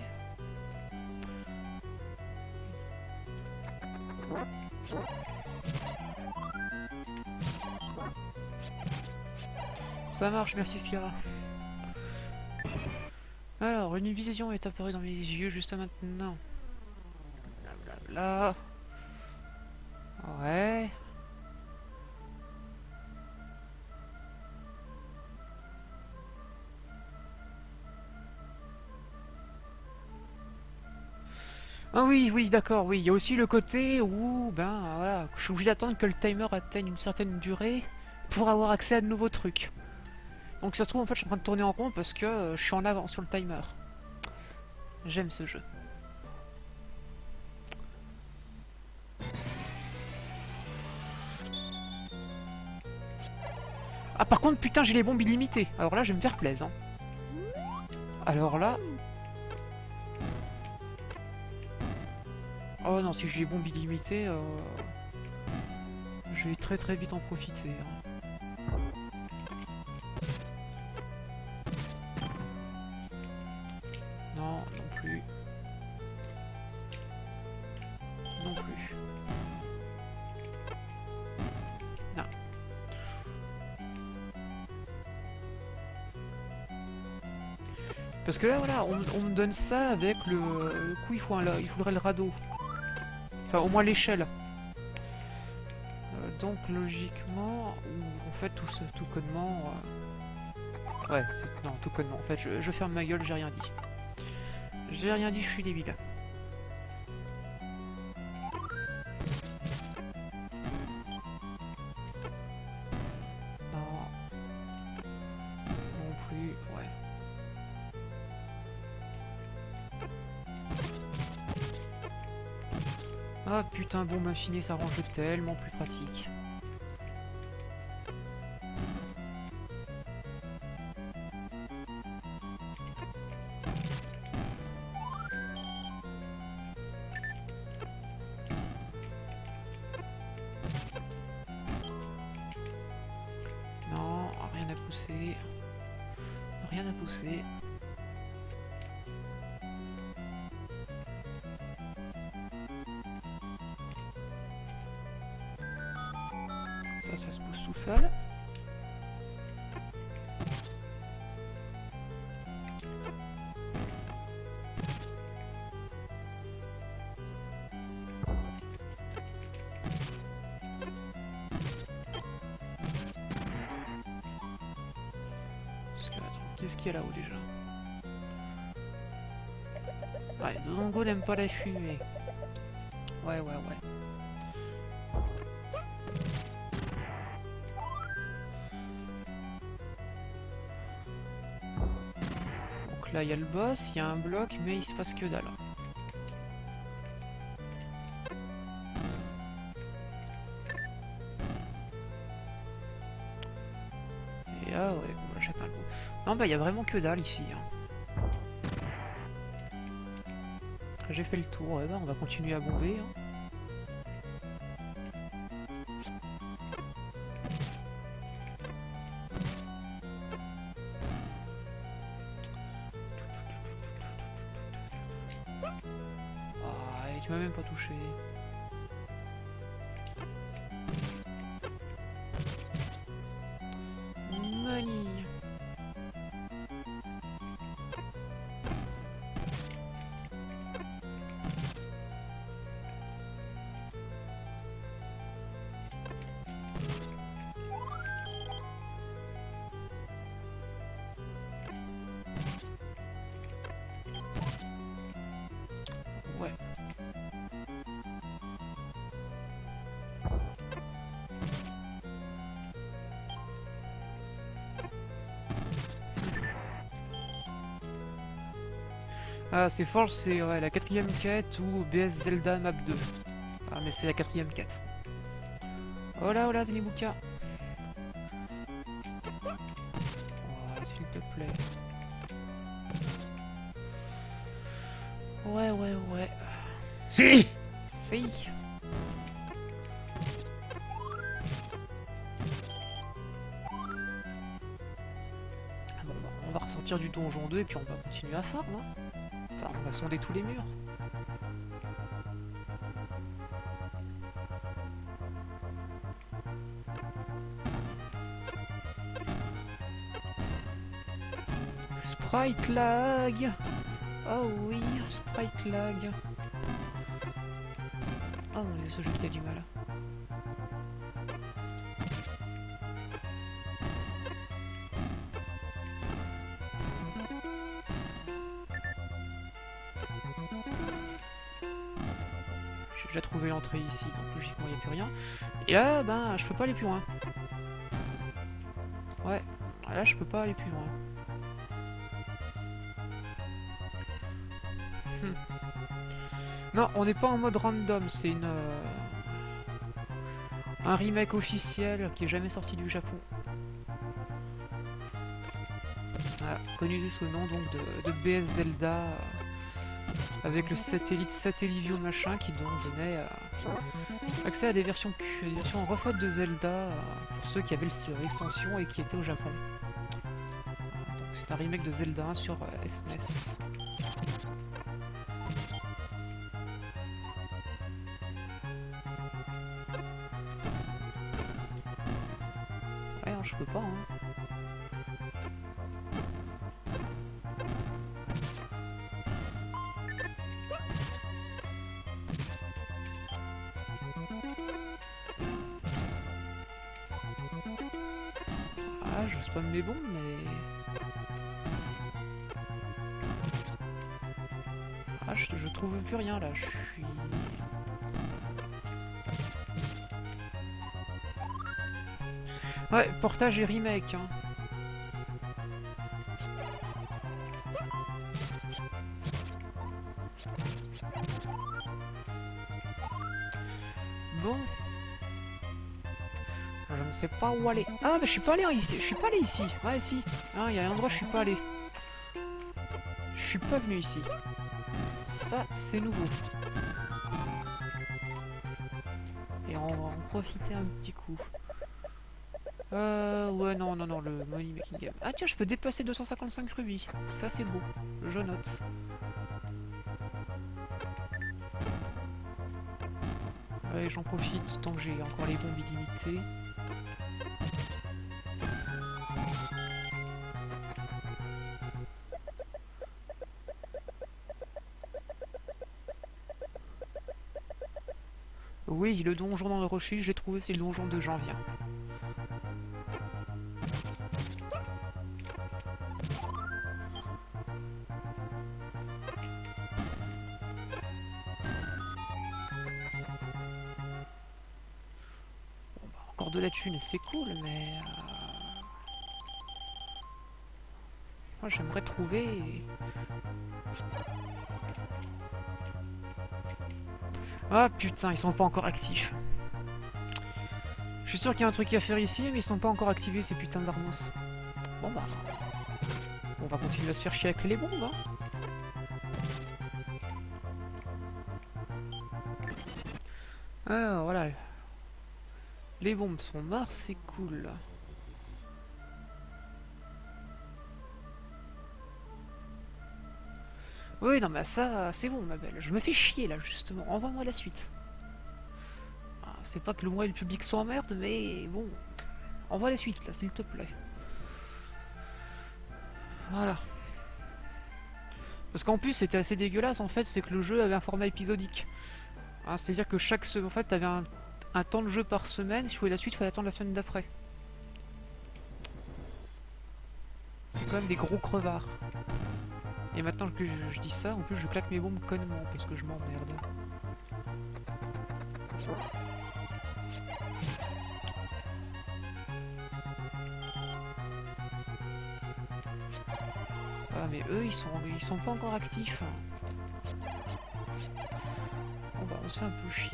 Ça marche, merci Skira. Alors, une vision est apparue dans mes yeux juste maintenant. Blablabla. Ouais. Ah oui, d'accord, oui. Il y a aussi le côté où, ben voilà, je suis obligé d'attendre que le timer atteigne une certaine durée pour avoir accès à de nouveaux trucs. Donc ça se trouve, en fait, je suis en train de tourner en rond parce que je suis en avance sur le timer. J'aime ce jeu. Ah par contre, putain, j'ai les bombes illimitées. Alors là, je vais me faire plaisir. Hein. Alors là... Oh non, si j'ai les bombes illimitées, je vais très vite en profiter. Hein. Non, non plus. Non plus. Non. Parce que là, voilà, on me donne ça avec le coup, il faudrait le radeau. Enfin, au moins l'échelle. Donc, logiquement, ou en fait, tout connement... Ouais, non, tout connement. En fait, je ferme ma gueule, j'ai rien dit. J'ai rien dit, je suis débile. Non. Non plus, ouais. Ah putain, bombe infinie, ça rend le jeu tellement plus pratique. Non, rien à pousser. Rien à pousser. Ça se pousse tout seul. Qu'est-ce qu'il y a là-haut déjà? Ouais, Dodongo n'aime pas la fumée. Ouais, ouais, ouais. Donc là, il y a le boss, il y a un bloc, mais il se passe que dalle. Et là, ouais, bon, j'achète un coup. Non, bah, il y a vraiment que dalle ici. Hein. J'ai fait le tour, ouais, bah, on va continuer à bomber. Hein. Ah, et tu m'as même pas touché. Money. Ouais. Ah, c'est Forge, c'est ouais, la 4ème quête ou BS Zelda Map 2. Ah, mais c'est la 4ème quête. Hola, hola, Zenibuka. Oh, s'il te plaît. Ouais, ouais, ouais. Si! Si. Bon, bah, on va ressortir du donjon 2 et puis on va continuer à farm. Hein. Enfin, on va sonder tous les murs. Sprite lag. Oh oui, sprite lag. Oh mon dieu, ce jeu qui a du mal. J'ai déjà trouvé l'entrée ici, donc logiquement il n'y a plus rien. Et là, ben, je peux pas aller plus loin. Ouais, là je peux pas aller plus loin. Non, on n'est pas en mode random, c'est une un remake officiel qui est jamais sorti du Japon. Ah, connu sous le nom donc de BS Zelda avec le satellite Satellivio machin qui donc donnait accès à des versions refaites de Zelda pour ceux qui avaient l'extension et qui étaient au Japon. Donc c'est un remake de Zelda 1 sur SNES. Ouais, non, je peux pas, hein. Ah, je spamme mes bombes, mais... Ah, je trouve plus rien, là, je suis... Ouais, portage et remake, hein. Bon. Je ne sais pas où aller. Ah, mais je suis pas allé ici. Je suis pas allé ici. Ouais, si. Ah, il y a un endroit où je suis pas allé. Je suis pas venu ici. Ça, c'est nouveau. Et on va en profiter un petit coup. Ouais, non, non, non, le Money Making Game. Ah, tiens, je peux dépasser 255 rubis. Ça, c'est beau. Je note. Ouais, j'en profite tant que j'ai encore les bombes illimitées. Oui, le donjon dans le rocher, j'ai trouvé, c'est le donjon de janvier. de la thune, c'est cool, mais... moi, j'aimerais trouver... Ah putain, ils sont pas encore actifs. Je suis sûr qu'il y a un truc à faire ici, mais ils sont pas encore activés, ces putains d'armos. Bon bah... on va continuer à se faire chier avec les bombes, hein. Ah, voilà. Les bombes sont mortes, c'est cool. Oui, non mais ça, c'est bon ma belle. Je me fais chier là, justement. Envoie-moi la suite. Ah, c'est pas que moi et le public sont en merde, mais bon... envoie la suite là, s'il te plaît. Voilà. Parce qu'en plus, c'était assez dégueulasse en fait, c'est que le jeu avait un format épisodique. Hein, c'est-à-dire que chaque semaine, en fait, t'avais un temps de jeu par semaine, si tu voulais la suite, il fallait attendre la semaine d'après. C'est quand même des gros crevards. Et maintenant que je dis ça, en plus je claque mes bombes connement parce que je m'emmerde. Ah mais eux ils sont pas encore actifs. Bon bah on se fait un peu chier.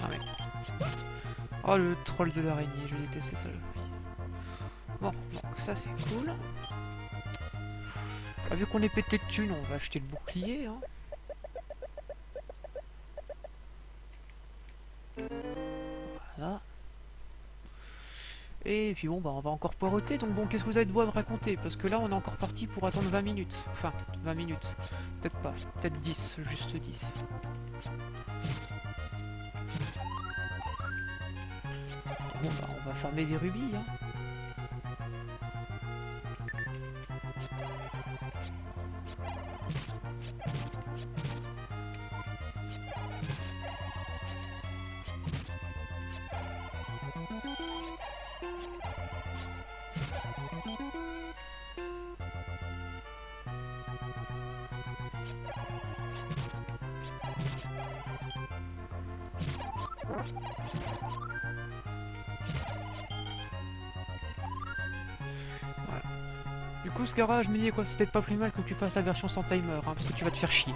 Ah mais... oh le troll de l'araignée, je déteste ça. Bon, donc ça c'est cool. Bah, vu qu'on est pété de thunes, on va acheter le bouclier. Hein. Voilà. Et puis bon, bah on va encore poireauter. Donc bon, qu'est-ce que vous avez de beau à me raconter? Parce que là, on est encore parti pour attendre 20 minutes. Enfin, 20 minutes. Peut-être pas. Peut-être 10. Juste 10. Bon, bah on va farmer des rubis. Hein. Voilà. Du coup, Scara, je me dis quoi, c'est peut-être pas plus mal que tu fasses la version sans timer, hein, parce que tu vas te faire chier.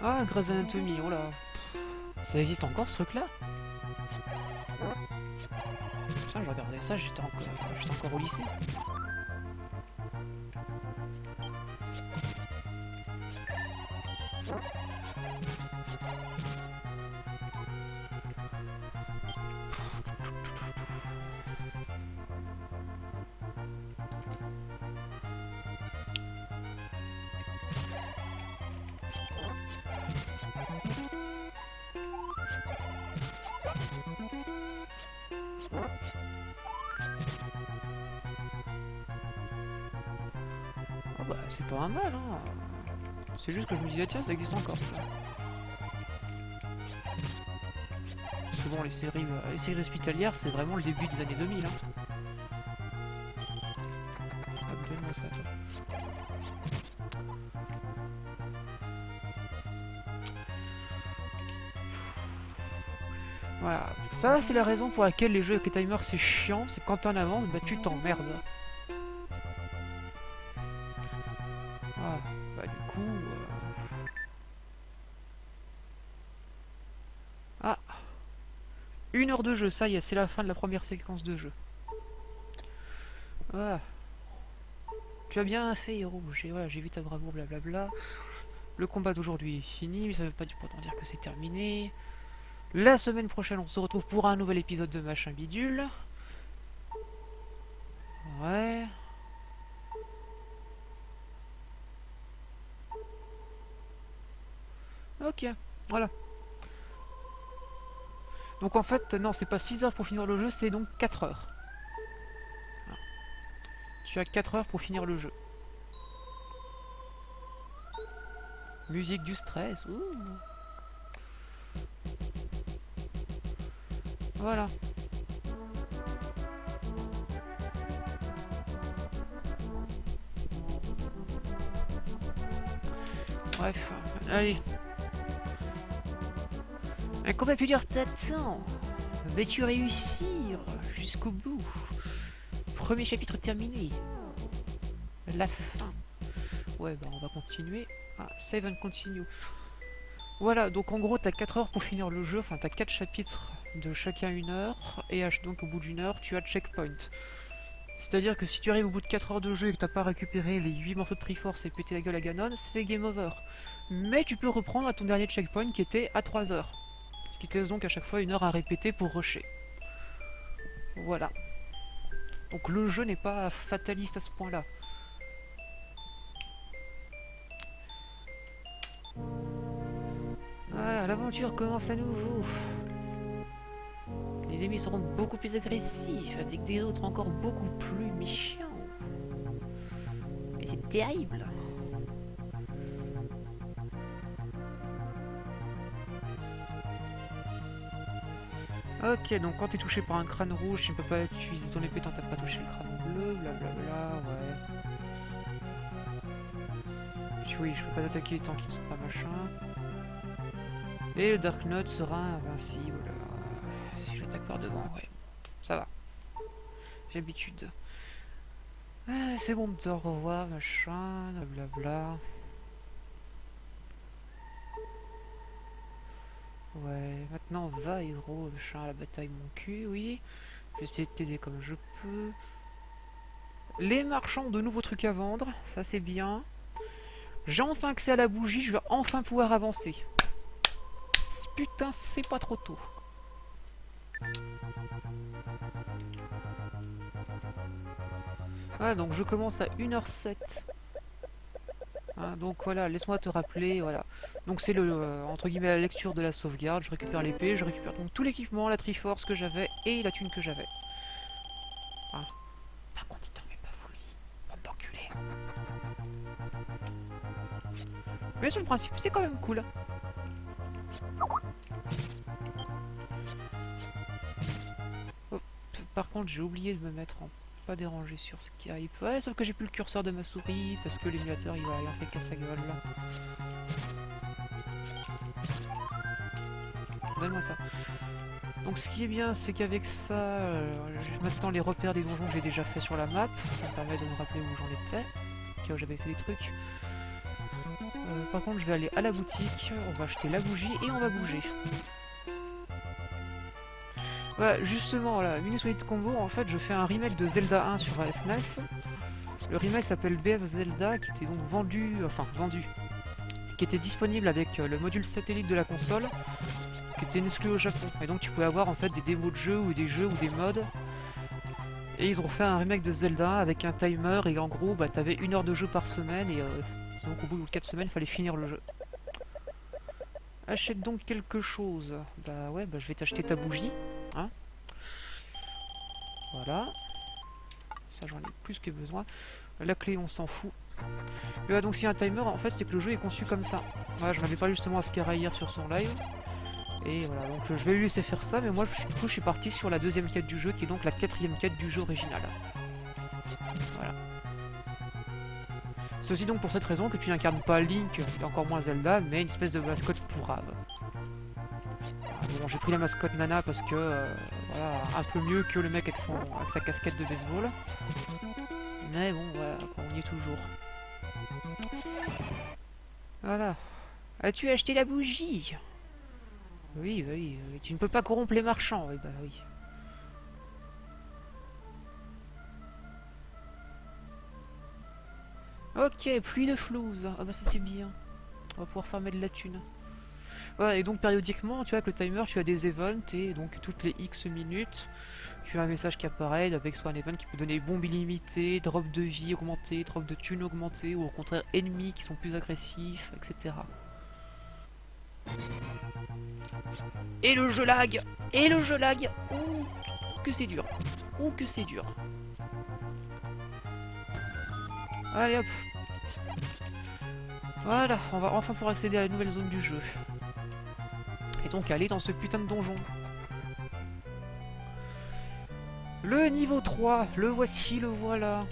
Ah, Grey's Anatomy, oh là. Ça existe encore ce truc-là? Putain, je regardais ça, j'étais encore au lycée. Ah bah, c'est pas un mal, hein. C'est juste que je me disais, tiens, ça existe encore, ça. Parce que bon, les séries hospitalières, c'est vraiment le début des années 2000, hein. Ah, donne-moi ça, toi. Voilà, ça c'est la raison pour laquelle les jeux avec les timers c'est chiant, c'est quand t'en avances, bah tu t'emmerdes. Ah, bah du coup... Ah, 1 heure de jeu, ça y est, c'est la fin de la première séquence de jeu. Ah. Tu as bien fait, héros, j'ai vu ta bravoure, blablabla. Le combat d'aujourd'hui est fini, mais ça veut pas du tout dire que c'est terminé. La semaine prochaine, on se retrouve pour un nouvel épisode de Machin Bidule. Ouais. Ok, voilà. Donc en fait, non, c'est pas 6 heures pour finir le jeu, c'est donc 4 heures. Voilà. Tu as 4 heures pour finir le jeu. Musique du stress, ouh. Voilà. Bref, allez. Combien plus dur t'attends? Vas-tu réussir jusqu'au bout? Premier chapitre terminé. La fin. Ouais, bah on va continuer. Ah, save and continue. Voilà, donc en gros, t'as 4 heures pour finir le jeu. Enfin, t'as 4 chapitres de chacun 1 heure. Et donc au bout d'1 heure, tu as checkpoint. C'est-à-dire que si tu arrives au bout de 4 heures de jeu et que t'as pas récupéré les 8 morceaux de Triforce et pété la gueule à Ganon, c'est game over. Mais tu peux reprendre à ton dernier checkpoint qui était à 3 heures. Ce qui te laisse donc à chaque fois 1 heure à répéter pour rusher. Voilà. Donc le jeu n'est pas fataliste à ce point-là. Ah, l'aventure commence à nouveau. Les ennemis seront beaucoup plus agressifs, avec des autres encore beaucoup plus méchants. Mais c'est terrible. Ok, donc quand t'es touché par un crâne rouge, tu ne peux pas utiliser ton épée tant t'as pas touché le crâne bleu, blablabla, ouais. Oui, je peux pas t'attaquer tant qu'ils ne sont pas machin. Et le Dark Knight sera invincible. Si je l'attaque par devant, ouais. Ça va. J'ai l'habitude. Ah, c'est bon de te revoir, machin, blablabla. Ouais, maintenant va héros, machin, à la bataille mon cul, oui. Je vais essayer de t'aider comme je peux. Les marchands ont de nouveaux trucs à vendre, ça c'est bien. J'ai enfin accès à la bougie, je vais enfin pouvoir avancer. Putain, c'est pas trop tôt. Ah, donc je commence à 1h07. Hein, donc voilà, laisse-moi te rappeler, voilà. Donc c'est le, entre guillemets, la lecture de la sauvegarde. Je récupère l'épée, je récupère donc tout l'équipement, la Triforce que j'avais et la thune que j'avais. Ah. Par contre, il t'en met pas full vie, bande d'enculés. Mais sur le principe, c'est quand même cool. Oh, par contre, j'ai oublié de me mettre en pas déranger sur Skype. Ouais, sauf que j'ai plus le curseur de ma souris parce que l'émulateur il en fait qu'à sa gueule là. Donne-moi ça. Donc ce qui est bien, c'est qu'avec ça, maintenant les repères des donjons que j'ai déjà fait sur la map, ça me permet de me rappeler où j'en étais, où j'avais essayé des trucs. Par contre, je vais aller à la boutique, on va acheter la bougie et on va bouger. Voilà, justement, voilà, Mini Solid Combo, en fait, je fais un remake de Zelda 1 sur SNES. Le remake s'appelle BS Zelda, qui était donc vendu, qui était disponible avec le module satellite de la console, qui était exclu au Japon. Et donc tu pouvais avoir en fait des démos de jeux ou des mods. Et ils ont fait un remake de Zelda avec un timer, et en gros, bah, t'avais 1 heure de jeu par semaine, et donc au bout de 4 semaines, il fallait finir le jeu. Achète donc quelque chose. Bah ouais, bah je vais t'acheter ta bougie. Hein, voilà. Ça j'en ai plus que besoin. La clé on s'en fout. Et là donc s'il y a un timer, en fait c'est que le jeu est conçu comme ça. Voilà, j'en avais parlé justement à Skara hier sur son live. Et voilà, donc je vais lui laisser faire ça, mais moi du coup je suis parti sur la deuxième quête du jeu qui est donc la 4ème quête du jeu original. Voilà. C'est aussi donc pour cette raison que tu n'incarnes pas Link, et encore moins Zelda, mais une espèce de mascotte pourrave. Bon, j'ai pris la mascotte Nana parce que, voilà, un peu mieux que le mec avec sa casquette de baseball. Mais bon, voilà, on y est toujours. Voilà. As-tu acheté la bougie? Oui, oui, oui, tu ne peux pas corrompre les marchands, oui, bah oui. Ok, pluie de flouze. Ah bah ça c'est bien. On va pouvoir farmer de la thune. Voilà, et donc périodiquement, tu vois, avec le timer, tu as des events, et donc toutes les X minutes, tu as un message qui apparaît avec soit un event qui peut donner bombe illimitée, drop de vie augmenté, drop de thune augmenté, ou au contraire ennemis qui sont plus agressifs, etc. Et le jeu lag. Et le jeu lag. Ouh, que c'est dur. Ouh, que c'est dur. Allez hop. Voilà, on va enfin pouvoir accéder à la nouvelle zone du jeu. Et donc aller dans ce putain de donjon. Le niveau 3, le voici, le voilà.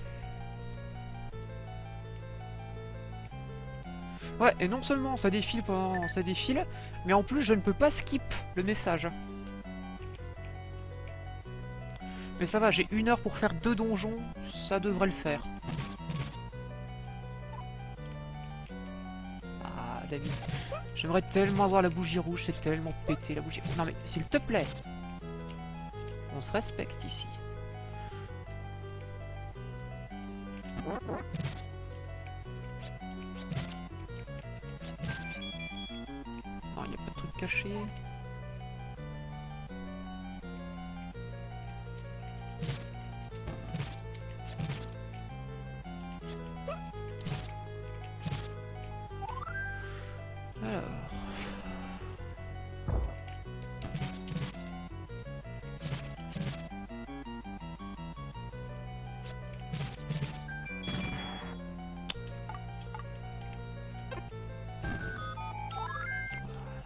Ouais, et non seulement ça défile pendant ça défile, mais en plus je ne peux pas skip le message. Mais ça va, j'ai 1 heure pour faire 2 donjons, ça devrait le faire. Ah, David, j'aimerais tellement avoir la bougie rouge, c'est tellement pété la bougie. Non mais, s'il te plaît, on se respecte ici. Non, il n'y a pas de truc caché. Alors...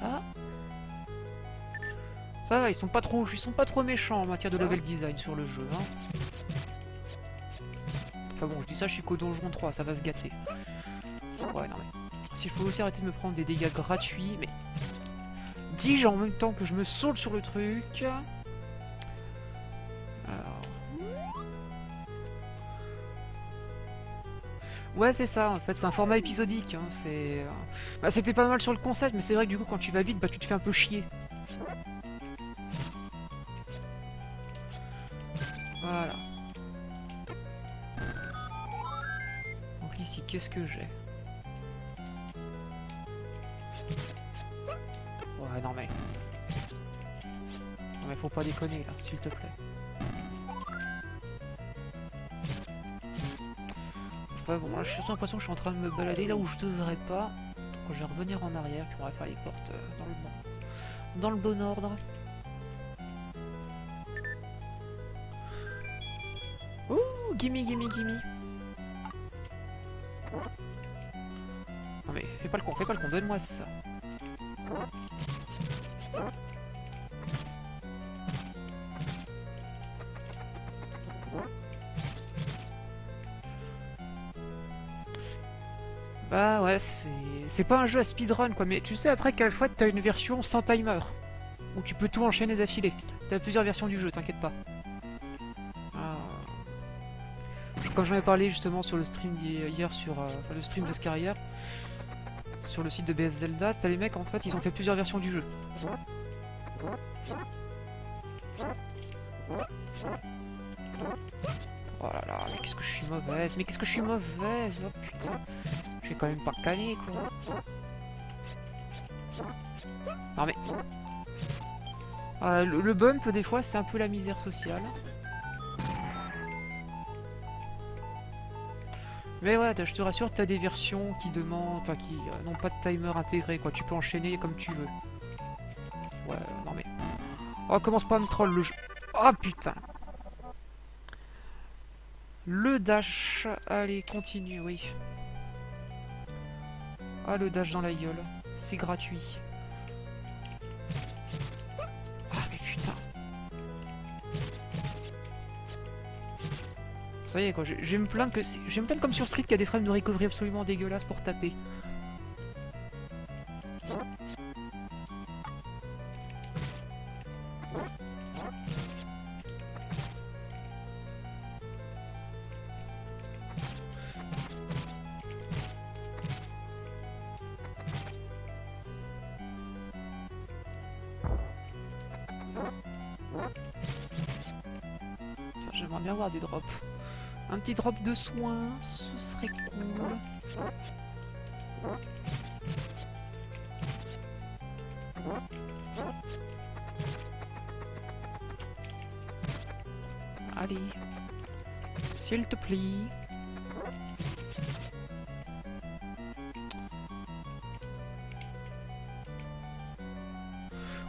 Ah. Ça va, ils sont pas trop méchants en matière de level design sur le jeu, hein. Enfin bon, je dis ça, je suis qu'au donjon 3, ça va se gâter. Ouais, non mais... Si je peux aussi arrêter de me prendre des dégâts gratuits, mais... Dis-je en même temps que je me saute sur le truc... Alors... Ouais, c'est ça, en fait, c'est un format épisodique, hein, c'est... Bah, c'était pas mal sur le concept, mais c'est vrai que du coup, quand tu vas vite, bah, tu te fais un peu chier. Voilà. Donc ici, qu'est-ce que j'ai? Ouais, non mais... Non mais faut pas déconner, là, s'il te plaît. Enfin bon, là, j'ai surtout l'impression que je suis en train de me balader là où je devrais pas. Donc je vais revenir en arrière, puis on va faire les portes dans le bon ordre. Ouh, gimme, gimme, gimme. Non mais, fais pas le con, donne-moi ça. Bah ouais, c'est pas un jeu à speedrun quoi, mais tu sais après quelquefois t'as une version sans timer, où tu peux tout enchaîner d'affilée. T'as plusieurs versions du jeu, t'inquiète pas. Ah. Comme j'en ai parlé justement sur le stream hier sur enfin, le stream de Scarrier, sur le site de BS Zelda, t'as les mecs en fait ils ont fait plusieurs versions du jeu. Oh là là, mais qu'est-ce que je suis mauvaise, mais qu'est-ce que je suis mauvaise, oh putain. Je vais quand même pas canner quoi. Non mais... le bump des fois c'est un peu la misère sociale. Mais ouais, je te rassure, t'as des versions qui demandent, enfin qui n'ont pas de timer intégré quoi, tu peux enchaîner comme tu veux. Ouais, non mais... Oh, commence pas à me troll le jeu. Oh putain. Le dash, allez, continue, oui. Ah, le dash dans la gueule, c'est gratuit. Ah, mais putain. Ça y est, quoi, je vais me plaindre que je vais me plaindre comme sur Street qu'il y a des frames de recovery absolument dégueulasses pour taper. J'aimerais bien avoir des drops. Un petit drop de soins, ce serait cool. Allez, s'il te plaît.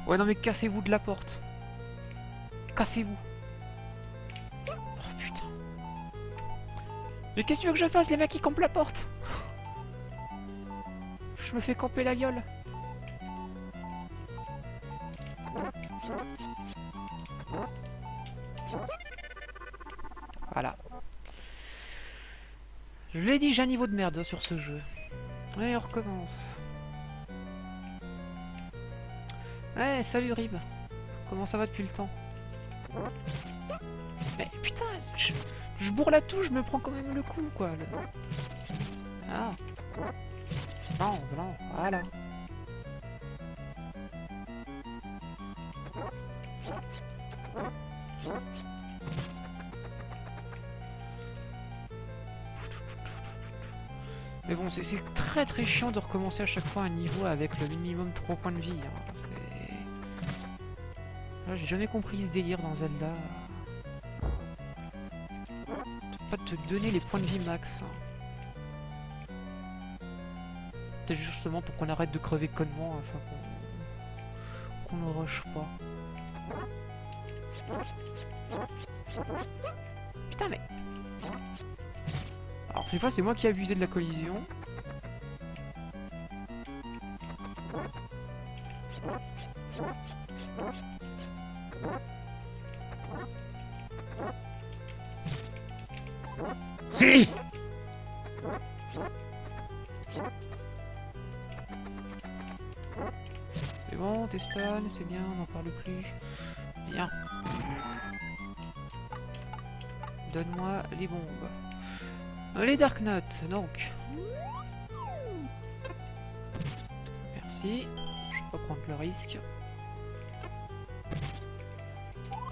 Ouais, non mais cassez-vous de la porte. Cassez-vous. Oh putain. Mais qu'est-ce que tu veux que je fasse? Les mecs ils campent la porte. Je me fais camper la gueule. Voilà. Je l'ai dit, j'ai un niveau de merde sur ce jeu. Ouais, on recommence. Ouais, salut Rib. Comment ça va depuis le temps? Mais putain, je bourre la touche, je me prends quand même le coup, quoi. Ah. Non, non, voilà. Mais bon, c'est très très chiant de recommencer à chaque fois un niveau avec le minimum 3 points de vie. Hein. Là, j'ai jamais compris ce délire dans Zelda. De pas te donner les points de vie max. Peut-être justement pour qu'on arrête de crever connement afin qu'on ne rush pas. Putain mais... Alors cette fois c'est moi qui ai abusé de la collision. Si! C'est bon, t'es stun, c'est bien, on n'en parle plus. Bien. Donne-moi les bombes. Les Dark Notes, donc. Merci. Je vais pas prendre le risque.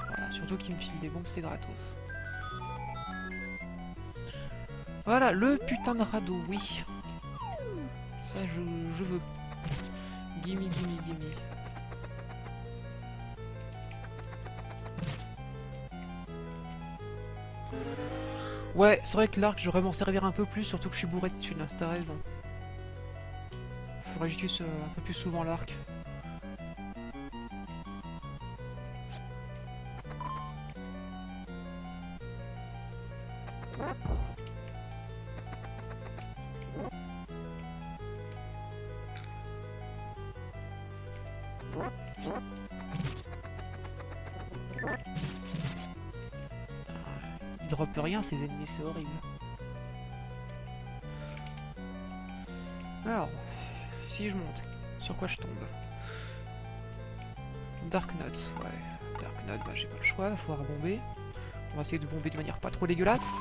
Voilà, surtout qu'il me file des bombes, c'est gratos. Voilà, le putain de radeau, oui. Ça, je veux. Gimme, gimme, gimme. Ouais, c'est vrai que l'arc, j'aurais m'en servir un peu plus, surtout que je suis bourré de thunes, t'as raison. Faudrait que j'utilise un peu plus souvent l'arc. Ils droppent rien ces ennemis, c'est horrible. Alors, si je monte, sur quoi je tombe? Dark Notes, ouais. Dark Note, bah j'ai pas le choix, il va falloir bomber. On va essayer de bomber de manière pas trop dégueulasse.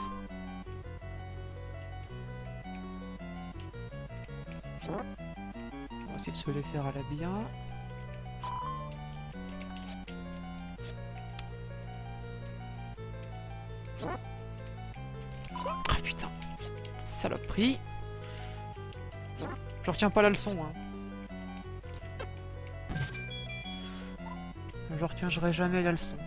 On va essayer de se les faire à la bien. Ah putain, saloperie. Je retiens pas la leçon, hein. Je retiendrai jamais la leçon.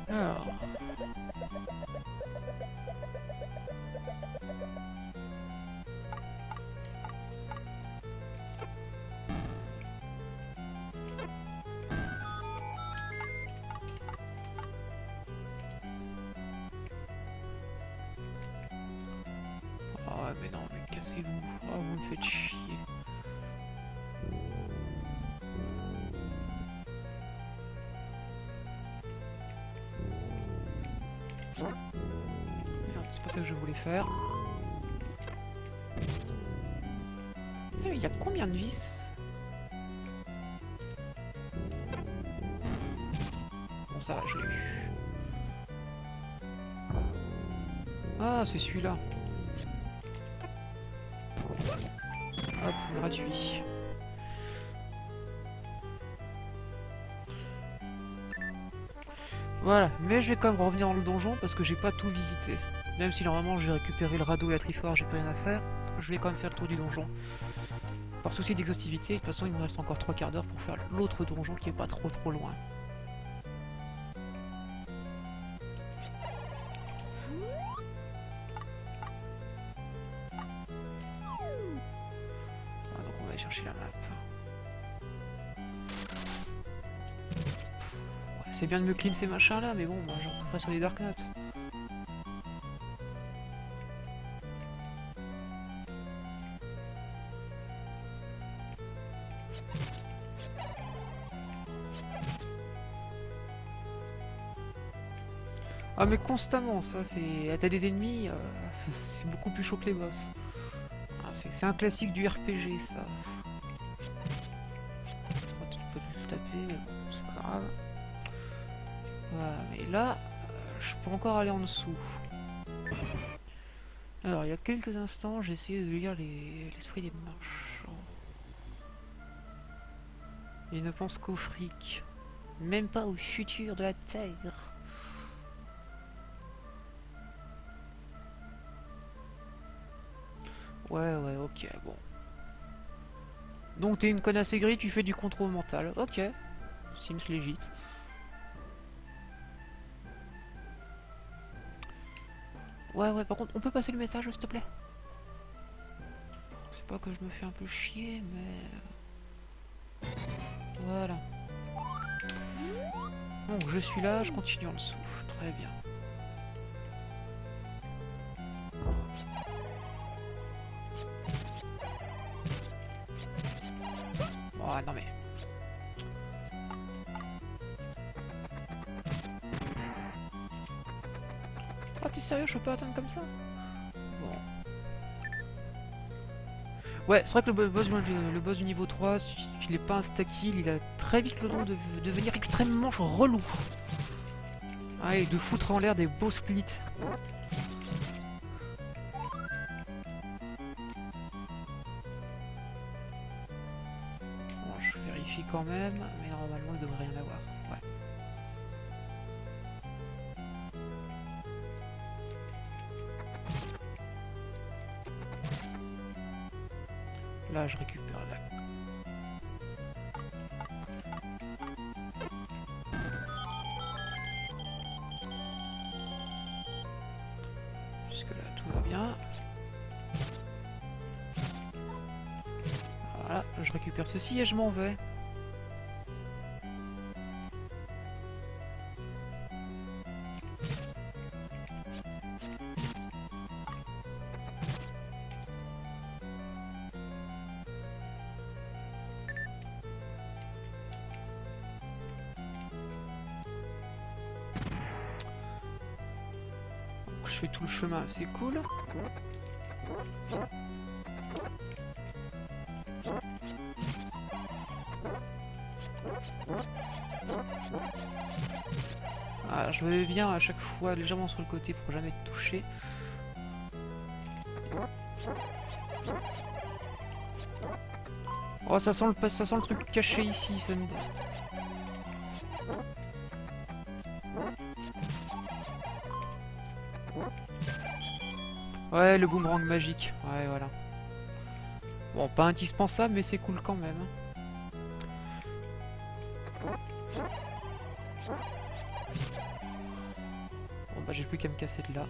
Alors... Oh mais non, mais cassez-vous. Oh, vous me faites chier. Merde, c'est pas ça que je voulais faire. Il y a combien de vis? Bon ça va, je l'ai eu. Ah, c'est celui-là. Hop, gratuit. Voilà, mais je vais quand même revenir dans le donjon parce que j'ai pas tout visité. Même si normalement j'ai récupéré le radeau et la triforce, j'ai pas rien à faire. je vais quand même faire le tour du donjon. Par souci d'exhaustivité, de toute façon il me reste encore 3 quarts d'heure pour faire l'autre donjon qui est pas trop loin. Ah, donc on va aller chercher la map. Ouais, c'est bien de me clean ces machins là, mais bon, moi j'en ferai sur les Dark Knights. Ah mais constamment, ça c'est... Ah, t'as des ennemis, c'est beaucoup plus chaud que les boss. Ah, c'est un classique du RPG ça. Oh, tu peux le taper, mais bon, c'est pas grave. Voilà, mais là, je peux encore aller en dessous. Alors il y a quelques instants, j'ai essayé de lire l'esprit des marchands. Ils ne pensent qu'au fric. Même pas au futur de la Terre. Ouais, ok, bon. Donc t'es une connasse aigrie, tu fais du contrôle mental. Ok. Seems legit. Ouais, par contre, on peut passer le message, s'il te plaît? C'est pas que je me fais un peu chier, mais... Voilà. Donc je suis là, je continue en dessous. Très bien. Oh non mais... Oh t'es sérieux, je peux pas atteindre comme ça? Bon. Ouais, c'est vrai que le boss du niveau 3, s'il est pas insta-kill, il a très vite le don de devenir extrêmement relou. Ah, et de foutre en l'air des beaux splits. Bon, je vérifie quand même, mais normalement il devrait rien avoir. Ouais. Là, je récupère la... Jusque là, tout va bien. Voilà, je récupère ceci et je m'en vais. Je fais tout le chemin, c'est cool. Ah, je me mets bien à chaque fois légèrement sur le côté pour jamais être touché. Oh, ça sent le truc caché ici, ça me... Ouais, le boomerang magique. Ouais, voilà. Bon, pas indispensable, mais c'est cool quand même. Bon, bah, j'ai plus qu'à me casser de là.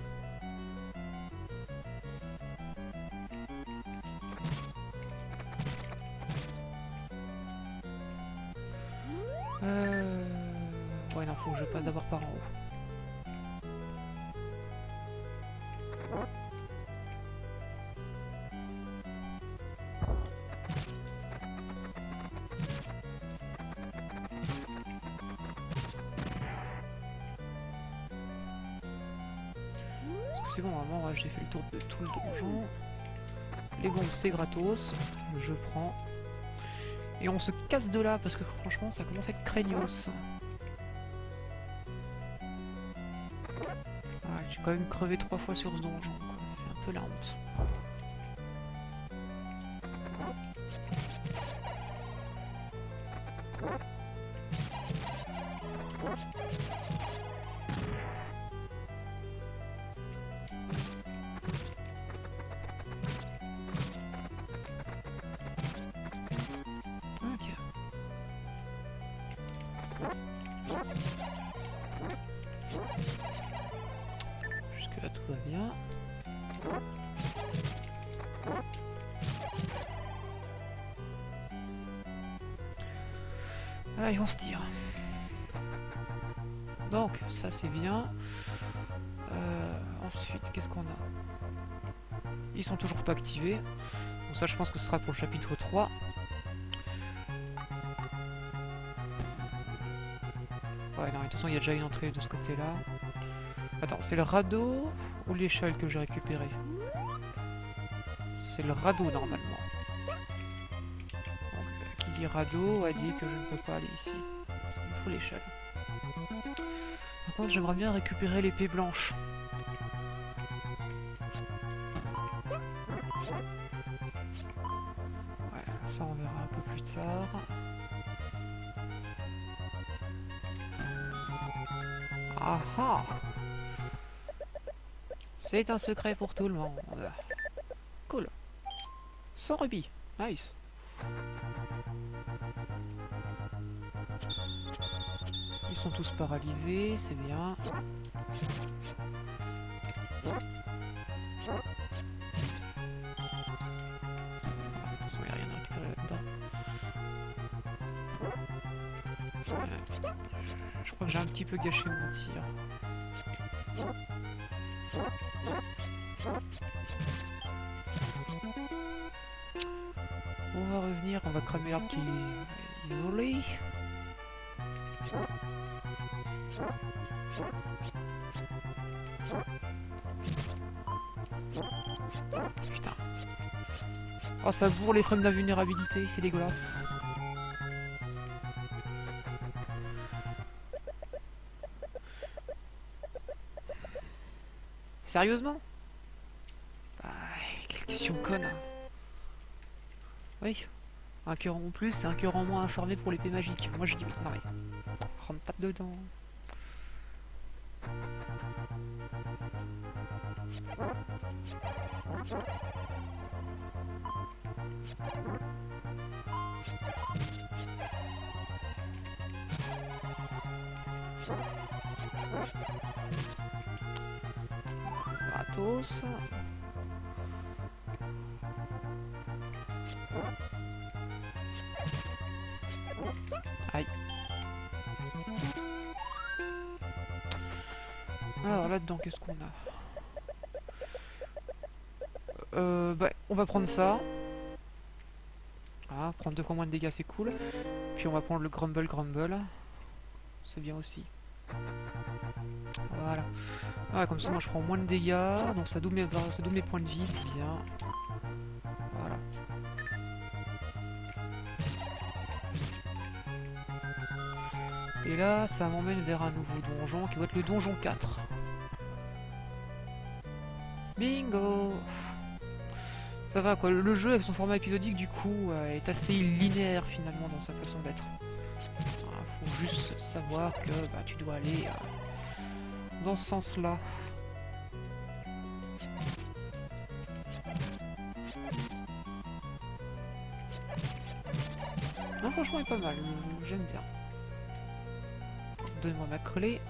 Ouais, non, faut que je passe d'abord par en haut. C'est bon, normalement, ouais, j'ai fait le tour de tout le donjon. Les bombes, c'est gratos. Je prends. Et on se casse de là, parce que franchement, ça commence à être craignos. Ah, j'ai quand même crevé 3 fois sur ce donjon, quoi. C'est un peu la honte. Jusque là tout va bien. Allez, on se tire. Donc, ça c'est bien. Ensuite, qu'est-ce qu'on a? Ils sont toujours pas activés. Donc ça, je pense que ce sera pour le chapitre 3. Ouais, non, de toute façon, il y a déjà une entrée de ce côté-là. Attends, c'est le radeau ou l'échelle que j'ai récupéré? C'est le radeau, normalement. Donc, qui dit radeau a dit que je ne peux pas aller ici. Il me faut l'échelle. Par contre, j'aimerais bien récupérer l'épée blanche. Ouais, ça on verra un peu plus tard. Ah ah! C'est un secret pour tout le monde. Cool. 100 rubis. Nice. Ils sont tous paralysés, c'est bien. Ah, attention, il n'y a rien à récupérer là-dedans. Je crois que j'ai un petit peu gâché mon tir. On va revenir, on va cramer l'arbre qui est isolé. Putain. Oh, ça bourre les frames d'invulnérabilité, c'est dégueulasse. Sérieusement? Bah, quelle question conne. Oui. Un cœur en plus, c'est un cœur en moins à farmer pour l'épée magique. Moi je dis oui. Non mais. Rentre pas dedans. Gratos. Aïe. Alors là-dedans, qu'est-ce qu'on a? Bah, on va prendre ça. Ah, prendre 2 fois moins de dégâts, c'est cool. Puis on va prendre le Grumble Grumble. C'est bien aussi. Voilà. Ah, comme ça, moi je prends moins de dégâts. Donc ça double mes points de vie, c'est bien. Voilà. Et là, ça m'emmène vers un nouveau donjon qui va être le donjon 4. Bingo! Ça va quoi, le jeu avec son format épisodique du coup est assez linéaire finalement dans sa façon d'être. Faut juste savoir que bah, tu dois aller dans ce sens-là. Non, franchement, il est pas mal, j'aime bien. Donnez-moi ma clé.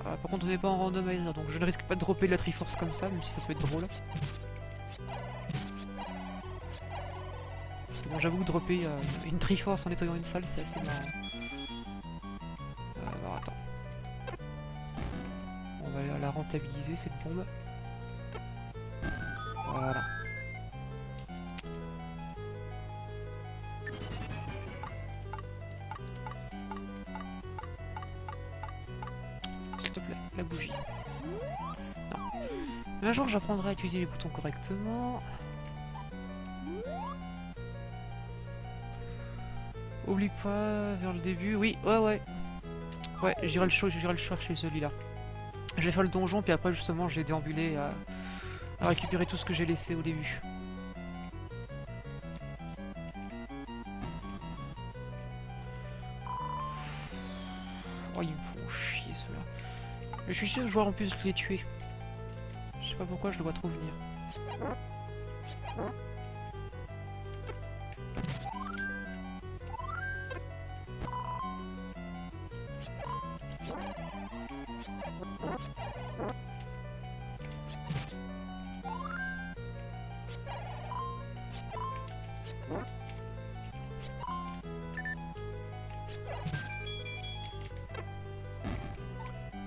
Par contre, on n'est pas en randomizer, donc je ne risque pas de dropper de la Triforce comme ça, même si ça peut être drôle. Bon, j'avoue que dropper une Triforce en nettoyant une salle, c'est assez marrant. Alors attends. On va la rentabiliser cette bombe. Voilà. S'il te plaît, la bougie. Non. Mais un jour j'apprendrai à utiliser les boutons correctement. Oublie pas vers le début. Oui, ouais. Ouais, j'irai le chercher celui-là. Je vais faire le donjon, puis après justement je vais déambuler à récupérer tout ce que j'ai laissé au début. Oh, ils me font chier ceux-là. Mais je suis sûr que je dois en plus les tuer. Je sais pas pourquoi je le vois trop venir.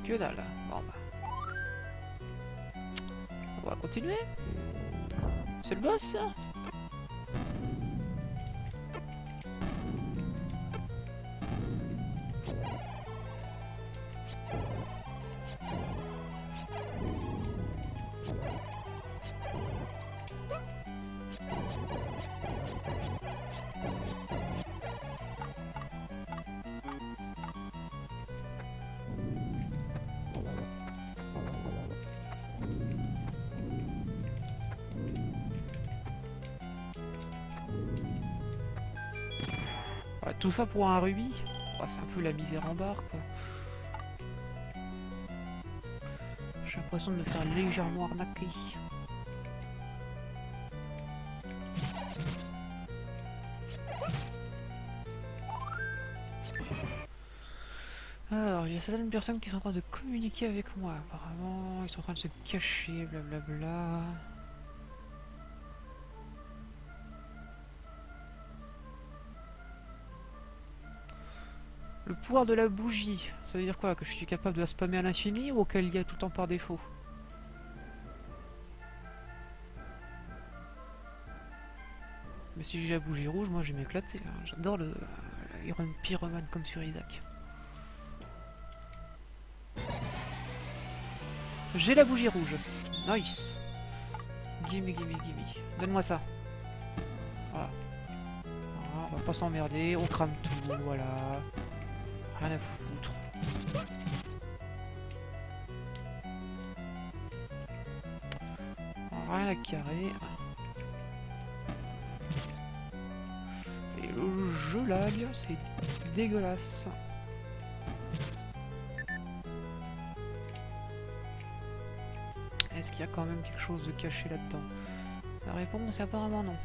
Que dalle. Bon bah. On va continuer. C'est le boss ça. Ouais, tout ça pour un rubis. Oh, c'est un peu la misère en barre quoi. J'ai l'impression de me faire légèrement arnaquer. Alors, il y a certaines personnes qui sont en train de communiquer avec moi. Apparemment, ils sont en train de se cacher, blablabla. Le pouvoir de la bougie, ça veut dire quoi? Que je suis capable de la spammer à l'infini ou qu'elle y est tout le temps par défaut? Mais si j'ai la bougie rouge, moi je vais m'éclater. Hein. J'adore le pyromane comme sur Isaac. J'ai la bougie rouge. Nice. Gimme, gimme, gimme. Donne-moi ça. Voilà. Voilà, on va pas s'emmerder, on crame tout, voilà. Rien à foutre. Rien à carrer. Et le jeu lag, c'est dégueulasse. Est-ce qu'il y a quand même quelque chose de caché là-dedans? La réponse est apparemment non.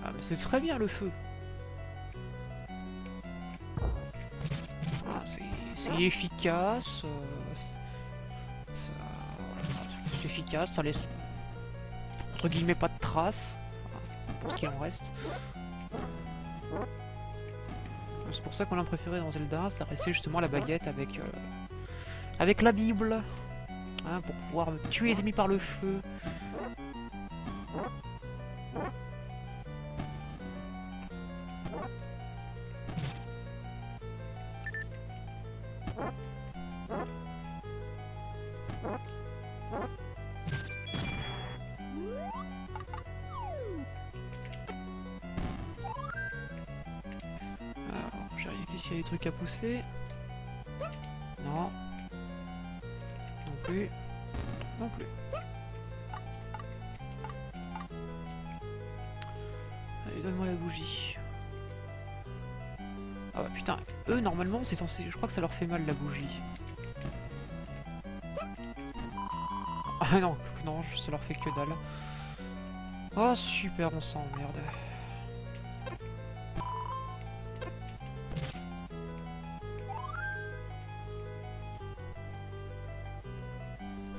Ah mais c'est très bien le feu. Ah, c'est efficace. C'est efficace, ça laisse entre guillemets pas de traces. Enfin, pour ce qu'il en reste. C'est pour ça qu'on l'a préféré dans Zelda, ça restait justement la baguette avec la Bible. Hein, pour pouvoir tuer les ennemis par le feu. Alors, j'ai vérifié s'il y a des trucs à pousser. Non. Non plus. Non plus. Allez, donne-moi la bougie. Ah bah putain, eux normalement c'est censé... Je crois que ça leur fait mal la bougie. Ah non, non, ça leur fait que dalle. Oh super, on s'emmerde.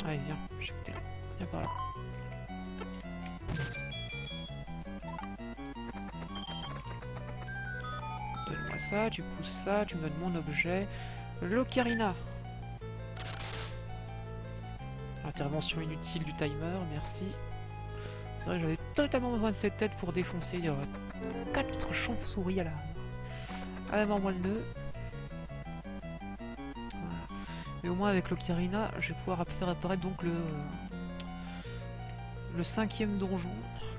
Allez viens, je sais que t'es là. Viens par là. Donne-moi ça, tu pousses ça, tu me donnes mon objet. L'ocarina. Intervention inutile du timer, merci. C'est vrai que j'avais totalement besoin de cette tête pour défoncer 4 chauves-souris à la mort moelle nœud. Voilà. Mais au moins avec l'ocarina, je vais pouvoir faire apparaître donc le 5e donjon,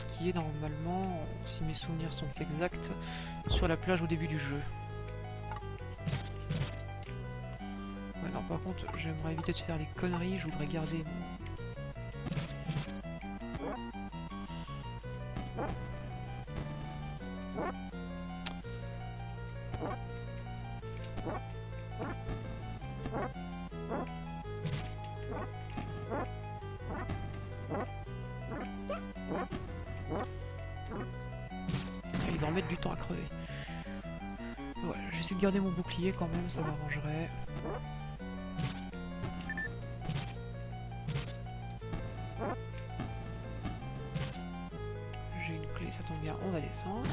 qui est normalement, si mes souvenirs sont exacts, sur la plage au début du jeu. Ouais, non, par contre, j'aimerais éviter de faire les conneries, je voudrais garder mon... risque d'en mettre du temps à crever. Voilà, j'essaie de garder mon bouclier quand même, ça m'arrangerait. J'ai une clé, ça tombe bien, on va descendre.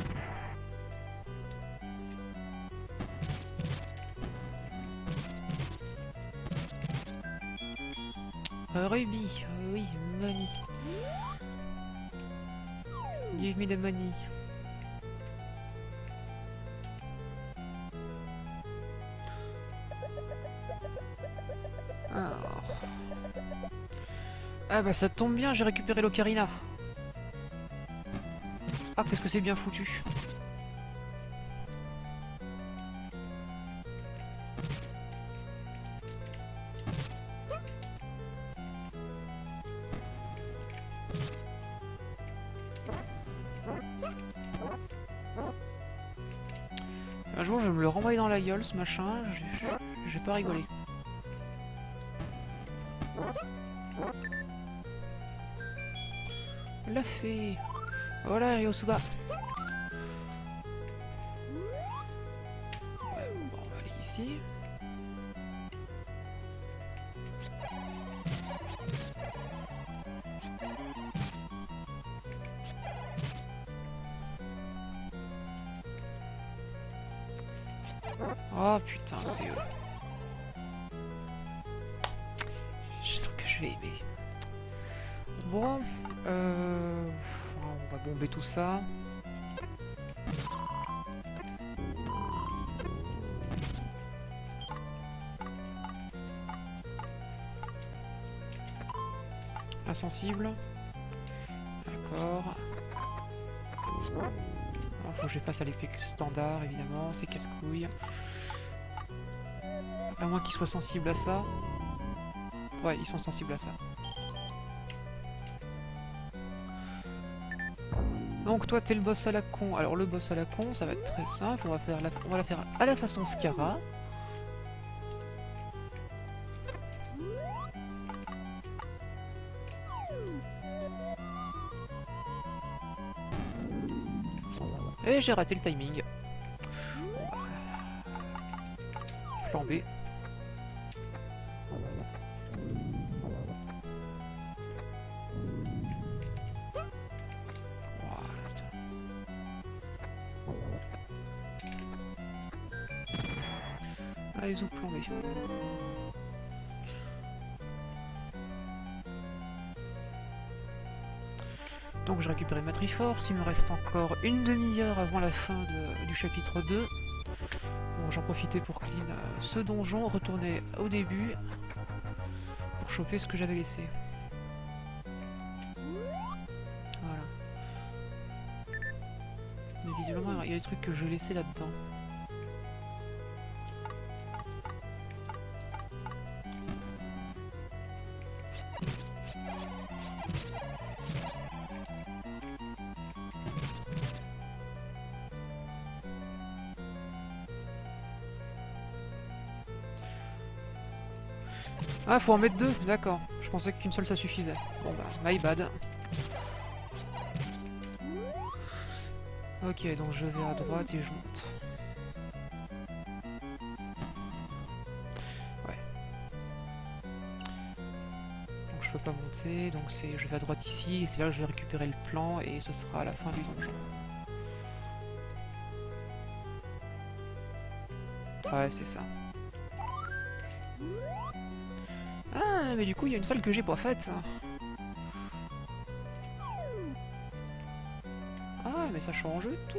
Ruby, oui, money. Give me the money. Alors. Ah bah ça tombe bien, j'ai récupéré l'ocarina. Ah, qu'est-ce que c'est bien foutu. Un jour je vais me le renvoyer dans la gueule ce machin, je vais pas rigoler. La fée. Voilà Ryosuba. Ouais, bon, on va aller ici. Oh putain, c'est eux. Je sens que je vais aimer. Bon, on va bomber tout ça. Insensible. D'accord. Alors, faut que je fasse à l'épée standard, évidemment, c'est casse-couille. À moins qu'ils soient sensibles à ça. Ouais, ils sont sensibles à ça. Donc toi t'es le boss à la con. Alors le boss à la con, ça va être très simple. On va la faire à la façon Scara. Et j'ai raté le timing. Plan B. Allez, zou plan B. Donc j'ai récupéré ma Triforce, il me reste encore une demi-heure avant la fin du chapitre 2. Bon, j'en profitais pour clean ce donjon, retourner au début pour choper ce que j'avais laissé. Voilà. Mais visiblement il y a des trucs que je laissais là-dedans. Ah, faut en mettre deux, d'accord. Je pensais qu'une seule ça suffisait. Bon bah, my bad. Ok, donc je vais à droite et je monte. Ouais. Donc je peux pas monter, donc je vais à droite ici, et c'est là que je vais récupérer le plan, et ce sera à la fin du donjon. Ouais, c'est ça. Ah, mais du coup, il y a une salle que j'ai pas faite. Ah, mais ça change tout.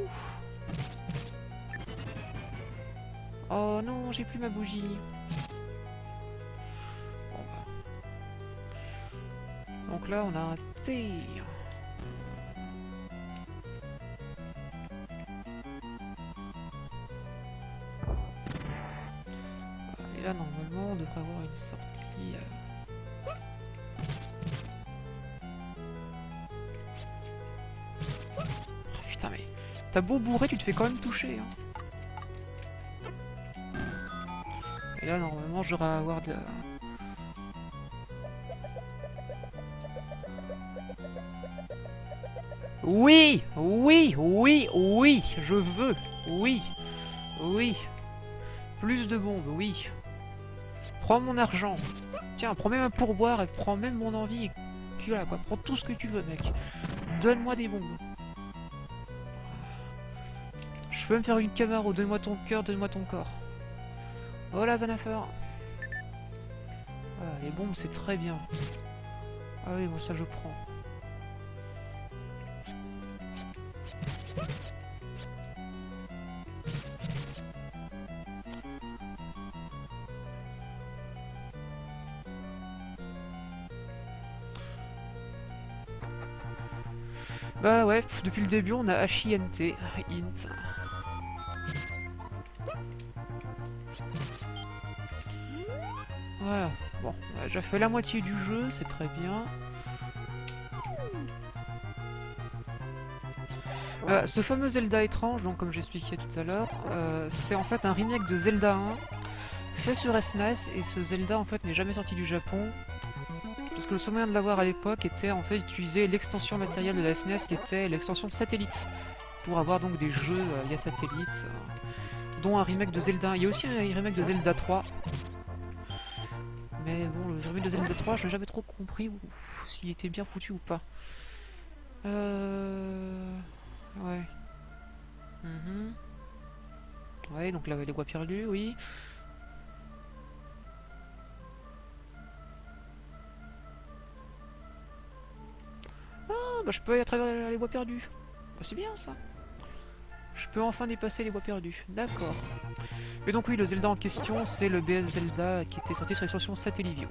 Oh non, j'ai plus ma bougie. Bon bah. Donc là, on a un T. Et là, normalement, on devrait avoir une sortie. Oh, putain, mais t'as beau bourrer, tu te fais quand même toucher. Hein. Et là, normalement, j'aurai à avoir de... Oui, oui, oui, oui, je veux. Oui, oui. Plus de bombes, oui. Prends mon argent. Tiens, prends même un pourboire et prends même mon envie. Et puis voilà quoi, prends tout ce que tu veux, mec. Donne-moi des bombes. Je peux me faire une Camaro, donne-moi ton cœur, donne-moi ton corps. Voilà, Zanafor. Ah, les bombes, c'est très bien. Ah oui, bon, ça je prends. Bah ouais, depuis le début, on a HINT. Int. Voilà. Bon, on a déjà fait la moitié du jeu, c'est très bien. Ce fameux Zelda étrange, donc comme j'expliquais tout à l'heure, c'est en fait un remake de Zelda 1 fait sur SNES, et ce Zelda en fait n'est jamais sorti du Japon. Parce que le seul moyen de l'avoir à l'époque était en fait d'utiliser l'extension matérielle de la SNES qui était l'extension satellite. Pour avoir donc des jeux via satellite, dont un remake de Zelda 1. Il y a aussi un remake de Zelda 3. Mais bon, le remake de Zelda 3, je n'ai jamais trop compris s'il était bien foutu ou pas. Ouais. Ouais, donc là, les voies perdues, oui. Ah, bah je peux aller à travers les voies perdues. Bah, c'est bien ça. Je peux enfin dépasser les voies perdues. D'accord. Mais donc oui, le Zelda en question, c'est le BS Zelda qui était sorti sur l'extension Satellivio.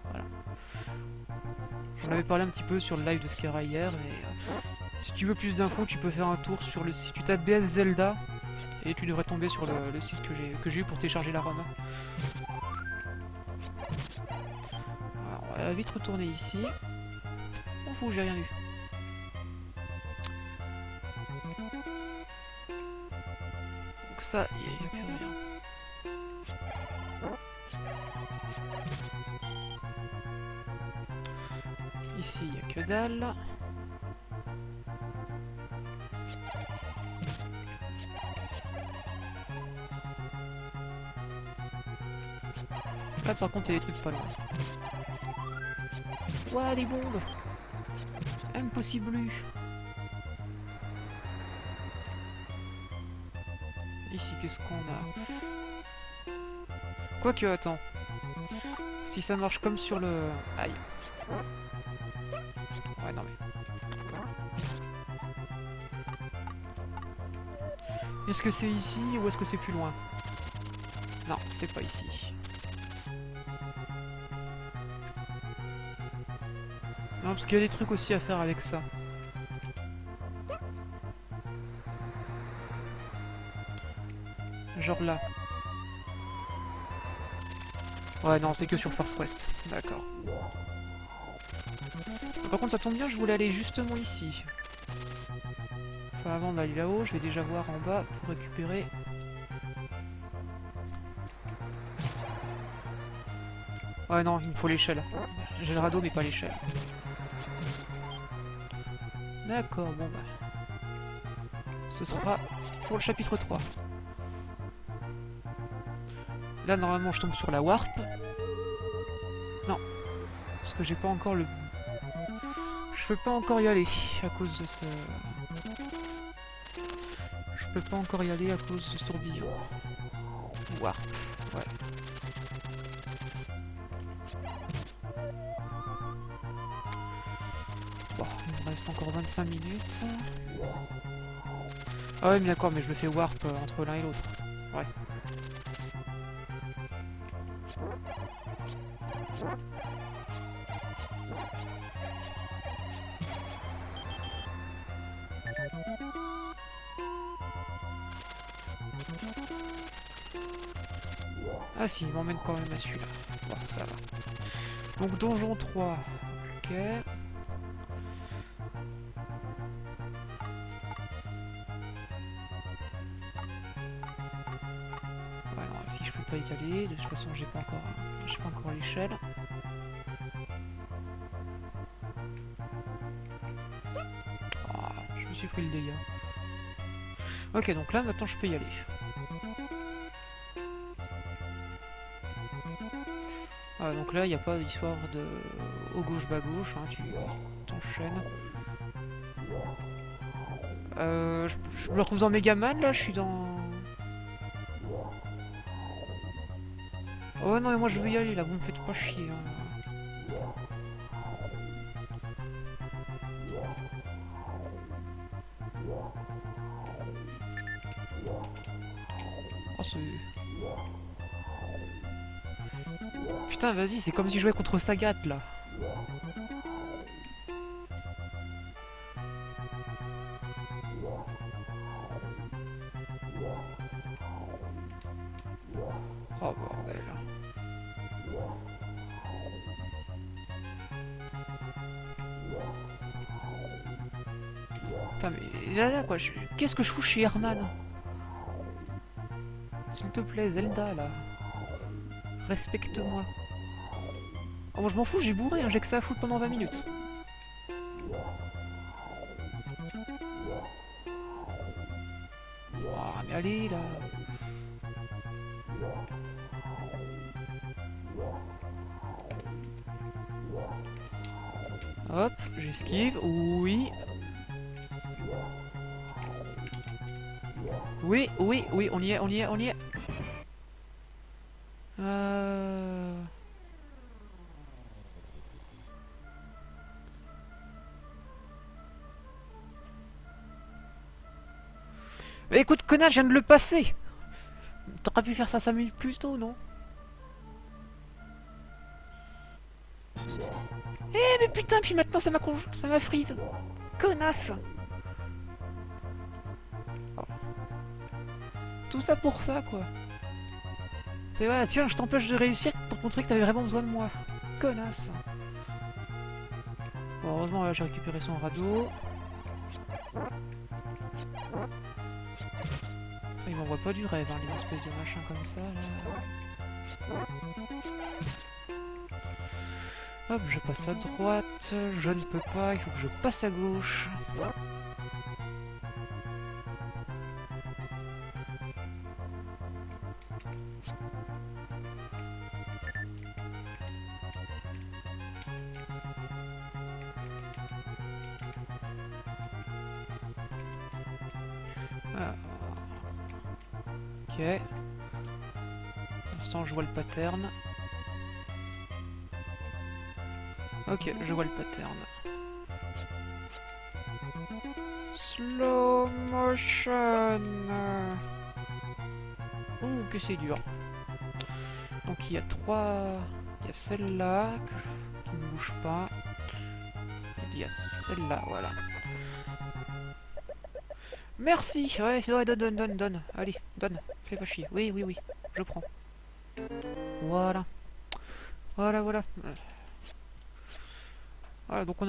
Voilà. J'en avais parlé un petit peu sur le live de Skera hier, mais si tu veux plus d'infos, tu peux faire un tour sur le site. Tu tapes BS Zelda et tu devrais tomber sur le site que j'ai eu pour télécharger la ROM. Alors, on va vite retourner ici. On fout, j'ai rien vu. Donc ça, il n'y a plus rien. Ici, il n'y a que dalle. Là, par contre, il y a des trucs pas loin. Ouah, des bombes! Impossible! Ici, qu'est-ce qu'on a? Quoique, attends. Si ça marche comme sur le... Aïe. Ouais, non mais... Est-ce que c'est ici ou est-ce que c'est plus loin? Non, c'est pas ici. Non, parce qu'il y a des trucs aussi à faire avec ça. Genre là. Ouais, non, c'est que sur Force Quest. D'accord. Par contre, ça tombe bien, je voulais aller justement ici. Enfin, avant d'aller là-haut, je vais déjà voir en bas pour récupérer... Ouais, non, il me faut l'échelle. J'ai le radeau, mais pas l'échelle. D'accord, bon bah... Ce sera pour le chapitre 3. Là, normalement, je tombe sur la warp. Non. Parce que j'ai pas encore le... Je peux pas encore y aller à cause de ce... Je peux pas encore y aller à cause de ce tourbillon. Warp, ouais. Bon, il me reste encore 25 minutes. Ah ouais, mais d'accord, mais je le fais warp entre l'un et l'autre. Ouais. Ah si, il m'emmène quand même à celui-là. Bon, ça va. Donc donjon 3. Ok. Ouais, non, si je peux pas y aller, de toute façon j'ai pas encore l'échelle. Ah, aussi pris le dégât. Ok, donc là, maintenant, je peux y aller. Voilà, donc là, il n'y a pas d'histoire de au gauche, bas, gauche, hein, tu t'enchaînes. Je me retrouve dans Megaman, là, je suis dans... Oh non, mais moi, je veux y aller, là, vous me faites pas chier. Hein. Oh, c'est... Putain, vas-y, c'est comme si je jouais contre Sagat, là. Oh, bordel. Putain, mais là, quoi, qu'est-ce que je fous chez Herman? S'il te plaît, Zelda, là. Respecte-moi. Oh, moi je m'en fous, j'ai bourré, hein, j'ai que ça à foutre pendant 20 minutes. Oh, mais allez là. Hop, j'esquive, oui. Oui, oui, oui, on y est, on y est, on y est. Mais écoute, connard, je viens de le passer. T'aurais pu faire ça 5 minutes plus tôt, non? Eh mais putain, puis maintenant ça m'a freeze. Connasse. Tout ça pour ça, quoi. C'est vrai, tiens, je t'empêche de réussir pour te montrer que t'avais vraiment besoin de moi. Connasse. Bon, heureusement, là, j'ai récupéré son radeau. Il m'envoie pas du rêve, hein, les espèces de machins comme ça, là. Hop, je passe à droite. Je ne peux pas, il faut que je passe à gauche. Ah. Ok. Pour l'instant, je vois le pattern. Ok, je vois le pattern. Slow motion. Ouh, que c'est dur. Donc il y a 3... Il y a celle-là, qui ne bouge pas. Il y a celle-là, voilà. Merci. Ouais, ouais, donne. Allez, donne. Fais pas chier. Oui, oui, oui. Je prends. Voilà. Voilà. Voilà, donc on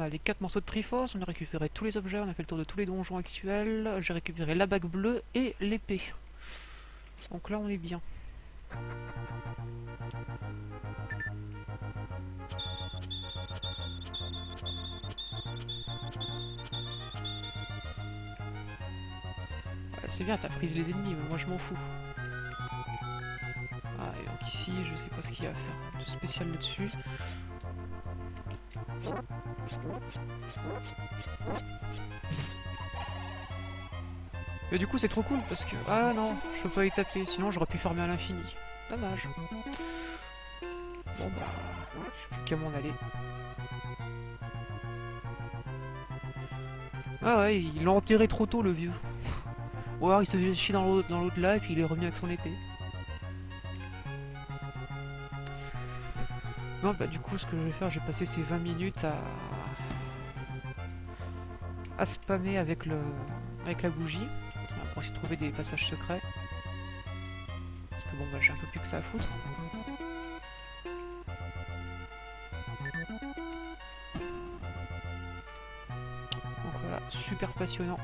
a les 4 morceaux de Triforce, on a récupéré tous les objets, on a fait le tour de tous les donjons actuels, j'ai récupéré la bague bleue et l'épée. Donc là on est bien. C'est bien, t'as freeze les ennemis, mais moi je m'en fous. Ah, et donc ici, je sais pas ce qu'il y a à faire de spécial là-dessus. Mais du coup, c'est trop cool parce que... Ah non, je peux pas y taper, sinon j'aurais pu farmer à l'infini. Dommage. Bon bah, je sais plus qu'à m'en aller. Ah ouais, il l'a enterré trop tôt le vieux. Ou alors il se faisait chier dans l'au-delà et puis il est revenu avec son épée. Non bah du coup ce que je vais faire, j'ai passé ces 20 minutes à spammer avec la bougie. Pour essayer de trouver des passages secrets. Parce que bon bah j'ai un peu plus que ça à foutre. Donc voilà, super passionnant.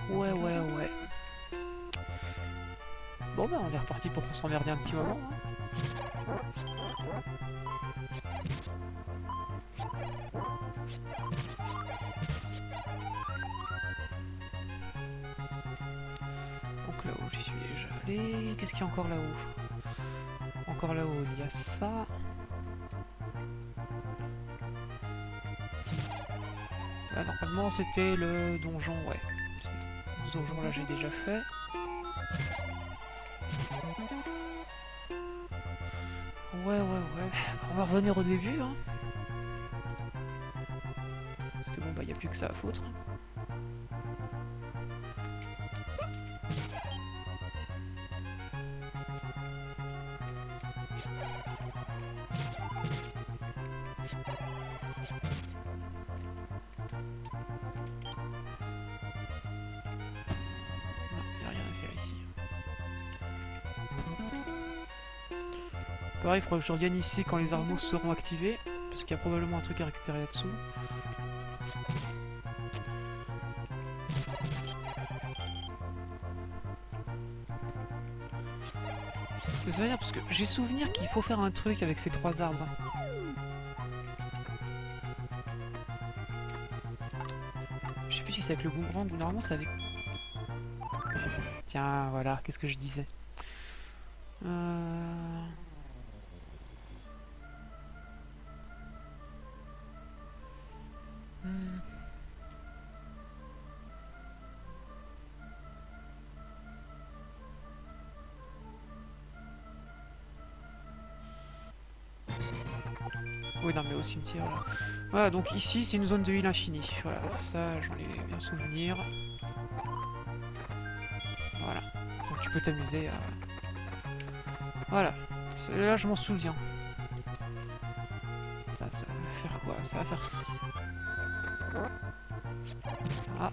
Ouais, ouais, ouais. Bon bah on est reparti pour s'emmerder un petit moment. Donc là-haut j'y suis déjà allé. Qu'est-ce qu'il y a encore là-haut? Encore là-haut il y a ça. Là normalement c'était le donjon, ouais. Ce donjon là j'ai déjà fait. Ouais, ouais, ouais. On va revenir au début, hein. Parce que bon, bah, y a plus que ça à foutre. Non, y a rien à faire ici. Pareil, il faudra que je revienne ici quand les armures seront activés. Parce qu'il y a probablement un truc à récupérer là-dessous. Mais ça veut dire parce que j'ai souvenir qu'il faut faire un truc avec ces 3 arbres. Je sais plus si c'est avec le boomerang ou normalement c'est avec... Tiens, voilà, qu'est-ce que je disais Hmm. Oui, non, mais au cimetière, là. Voilà, donc ici, c'est une zone de heal infinie. Voilà, ça, j'en ai bien souvenir. Voilà. Donc tu peux t'amuser à... Voilà. Là, je m'en souviens. Ça va faire quoi? Ça va faire... Ah.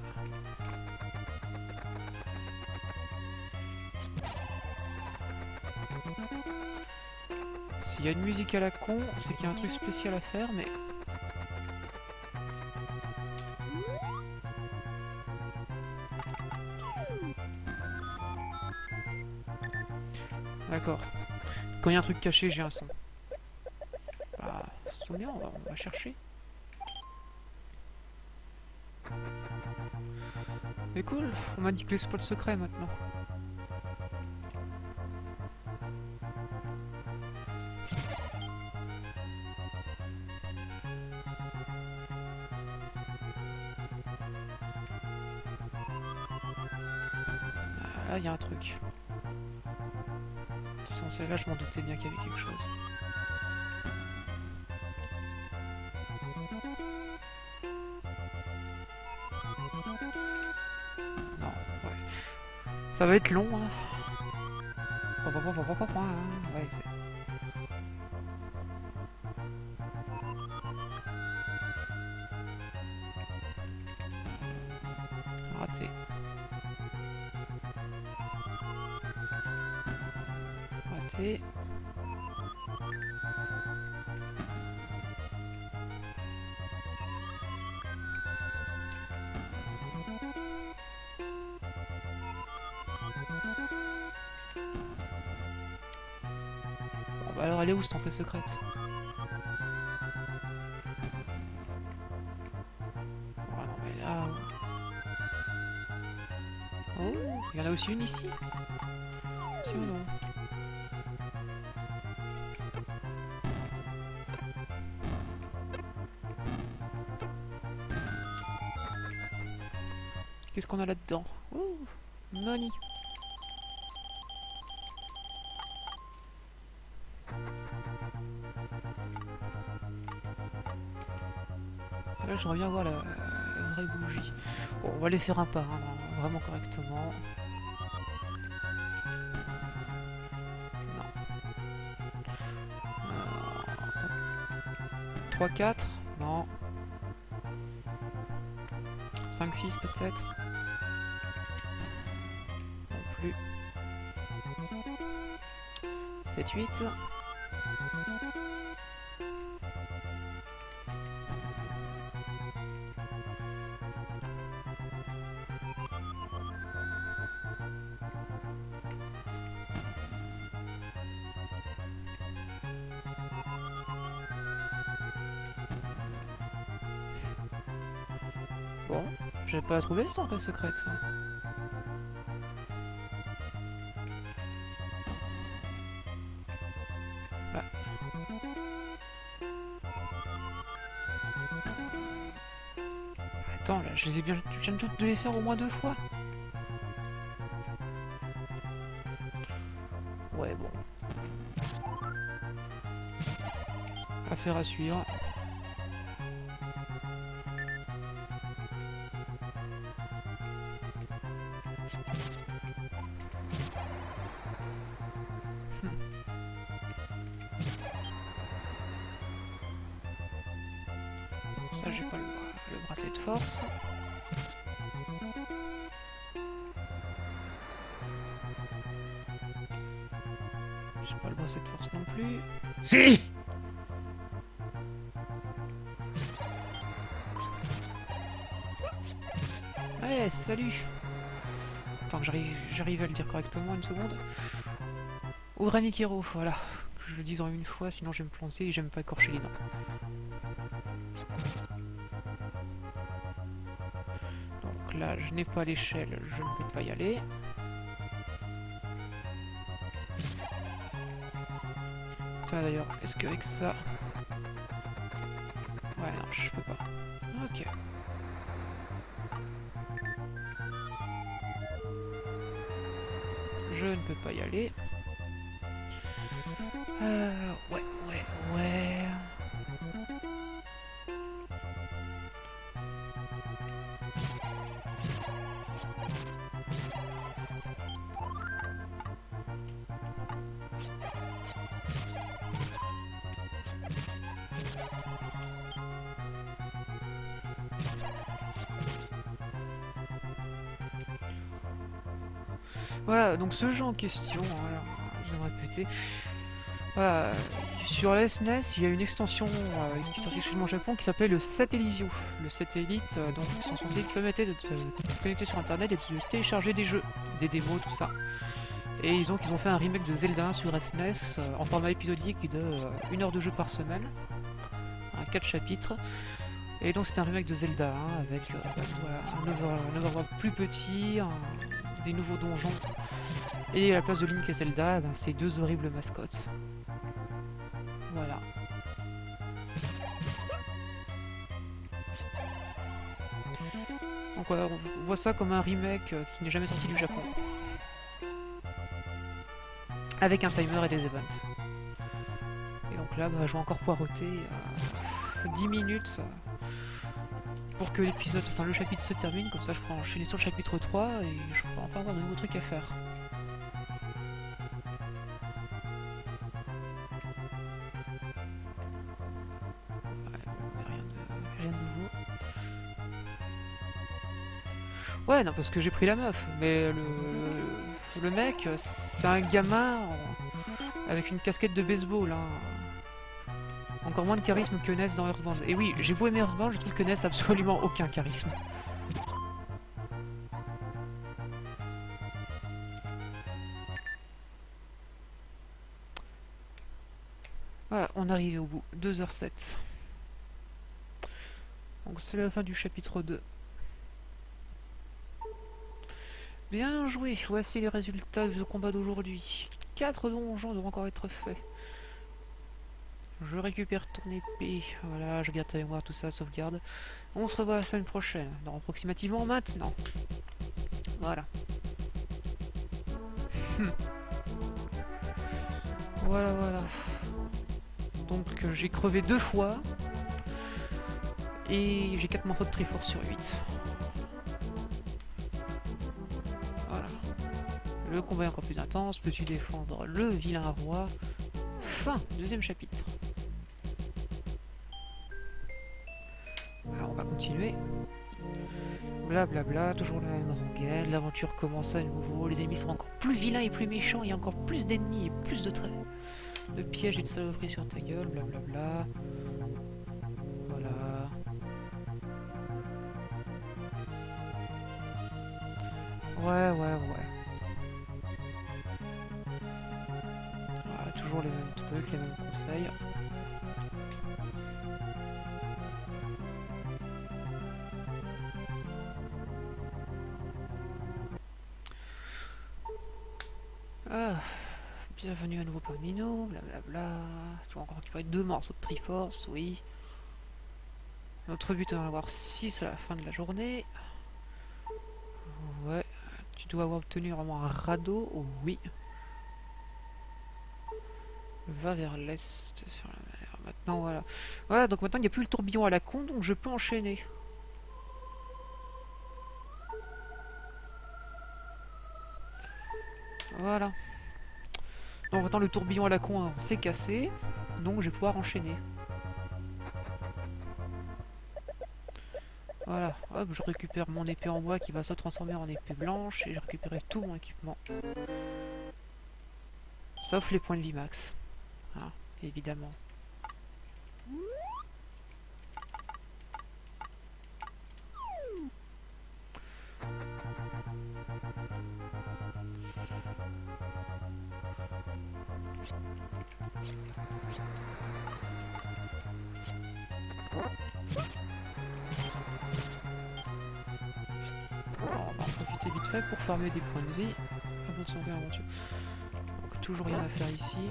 S'il y a une musique à la con, c'est qu'il y a un truc spécial à faire, mais... D'accord. Quand il y a un truc caché, j'ai un son. Bah, ça tombe bien, on va chercher. Mais cool, on m'a dit que les spots secrets maintenant. Ah, là, il y a un truc. De toute façon, celle-là, je m'en doutais bien qu'il y avait quelque chose. Non, ouais. Ça va être long, hein. Ouais, raté. Raté. Bon, bah alors, elle est où cette entrée secrète? Oh, non, mais là... Oh, il y en a aussi une ici? Si ou non? Qu'est-ce qu'on a là-dedans? Ouh, money. Là, je reviens voir la vraie bougie. Bon, on va les faire un par un, hein, vraiment correctement. Non. 3, 4? Non. 5, 6 peut-être? Non plus. 7, 8. Bon, j'ai pas trouvé cette entrée secrète. Ça. Bah. Attends, là, je les ai bien... Je viens de les faire au moins 2 fois. Ouais, bon. Affaire à suivre. Ça, j'ai pas le bracelet de force. J'ai pas le bracelet de force non plus. Si! Ouais, salut! Attends que j'arrive à le dire correctement, une seconde. Ouvrez Mikiro, voilà. Que je le dise en une fois, sinon je vais me planter et j'aime pas écorcher les noms. Donc là, je n'ai pas l'échelle, je ne peux pas y aller. Tiens d'ailleurs, est-ce qu'avec ça... Ouais, non, je peux pas. Ok. Je ne peux pas y aller. Ouais. Voilà, donc ce jeu en question, alors, je vais me répéter. Voilà, sur la SNES, il y a une extension qui est sortie exclusivement au Japon qui s'appelle le Satelliview. Le satellite, donc, sont censés te permettre de te connecter sur internet et de télécharger des jeux, des démos, tout ça. Et ils ont fait un remake de Zelda sur SNES en format épisodique de 1 heure de jeu par semaine, 4 chapitres. Et donc c'est un remake de Zelda avec voilà, un overworld plus petit, des nouveaux donjons. Et à la place de Link et Zelda, ben, c'est 2 horribles mascottes. Voilà. Donc on voit ça comme un remake qui n'est jamais sorti du Japon. Avec un timer et des events. Et donc là, bah, je vais encore poireauter 10 minutes pour que l'épisode, enfin le chapitre se termine, comme ça je peux enchaîner sur le chapitre 3 et je peux enfin avoir de nouveaux trucs à faire. Rien de nouveau. Ouais, non, parce que j'ai pris la meuf, mais le mec, c'est un gamin avec une casquette de baseball. Hein. Encore moins de charisme que Ness dans Earthbound. Et oui, j'ai beau aimer Earthbound, je trouve que Ness a absolument aucun charisme. Voilà, on arrive au bout. 2h07. Donc c'est la fin du chapitre 2. Bien joué, voici les résultats du combat d'aujourd'hui. 4 donjons doivent encore être faits. Je récupère ton épée, voilà, je garde ta mémoire, tout ça, sauvegarde. On se revoit la semaine prochaine, dans approximativement maintenant. Voilà. Voilà. Donc j'ai crevé 2 fois. Et j'ai 4 morceaux de Triforce sur 8. Voilà. Le combat est encore plus intense. Peux-tu défendre le vilain roi? Fin, 2e chapitre. Alors on va continuer. Blablabla, toujours la même rengaine. L'aventure commence à nouveau. Les ennemis sont encore plus vilains et plus méchants. Il y a encore plus d'ennemis et plus de traits. De pièges et de saloperies sur ta gueule. Blablabla. Voilà. Ouais. Voilà, toujours les mêmes trucs, les mêmes conseils. Bienvenue à nouveau parmi nous, blablabla. Tu vas encore récupérer 2 morceaux de Triforce, oui. Notre but est d'en avoir 6 à la fin de la journée. Ouais. Tu dois avoir obtenu vraiment un radeau, oh, oui. Va vers l'est sur la mer. Maintenant, voilà. Voilà, donc maintenant il n'y a plus le tourbillon à la con, donc je peux enchaîner. Voilà. Donc maintenant le tourbillon à la con hein, s'est cassé, donc je vais pouvoir enchaîner. Voilà, hop, je récupère mon épée en bois qui va se transformer en épée blanche et j'ai récupéré tout mon équipement. Sauf les points de vie max. Hein, évidemment. Alors, on va en profiter vite fait pour farmer des points de vie. Ah, bonne santé, aventure. Donc, toujours rien à faire ici.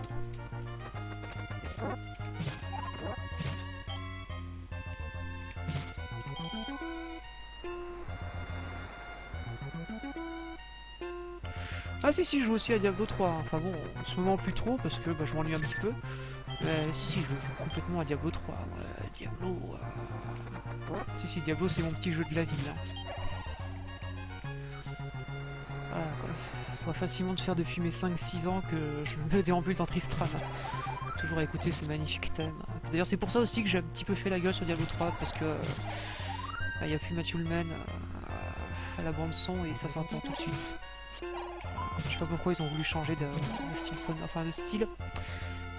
Ah si je joue aussi à Diablo 3, hein. Enfin bon, en ce moment plus trop parce que bah, je m'ennuie un petit peu. Mais si je joue complètement à Diablo 3. Ouais, Diablo... Si Diablo c'est mon petit jeu de la vie. Hein. Voilà, quoi. Ça sera facilement de faire depuis mes 5-6 ans que je me déambule dans Tristram. Toujours à écouter ce magnifique thème. D'ailleurs c'est pour ça aussi que j'ai un petit peu fait la gueule sur Diablo 3 parce que... il n'y a plus Matthew Ullman à la bande son et ça s'entend tout de suite. Je sais pas pourquoi ils ont voulu changer de style sonore, enfin de style,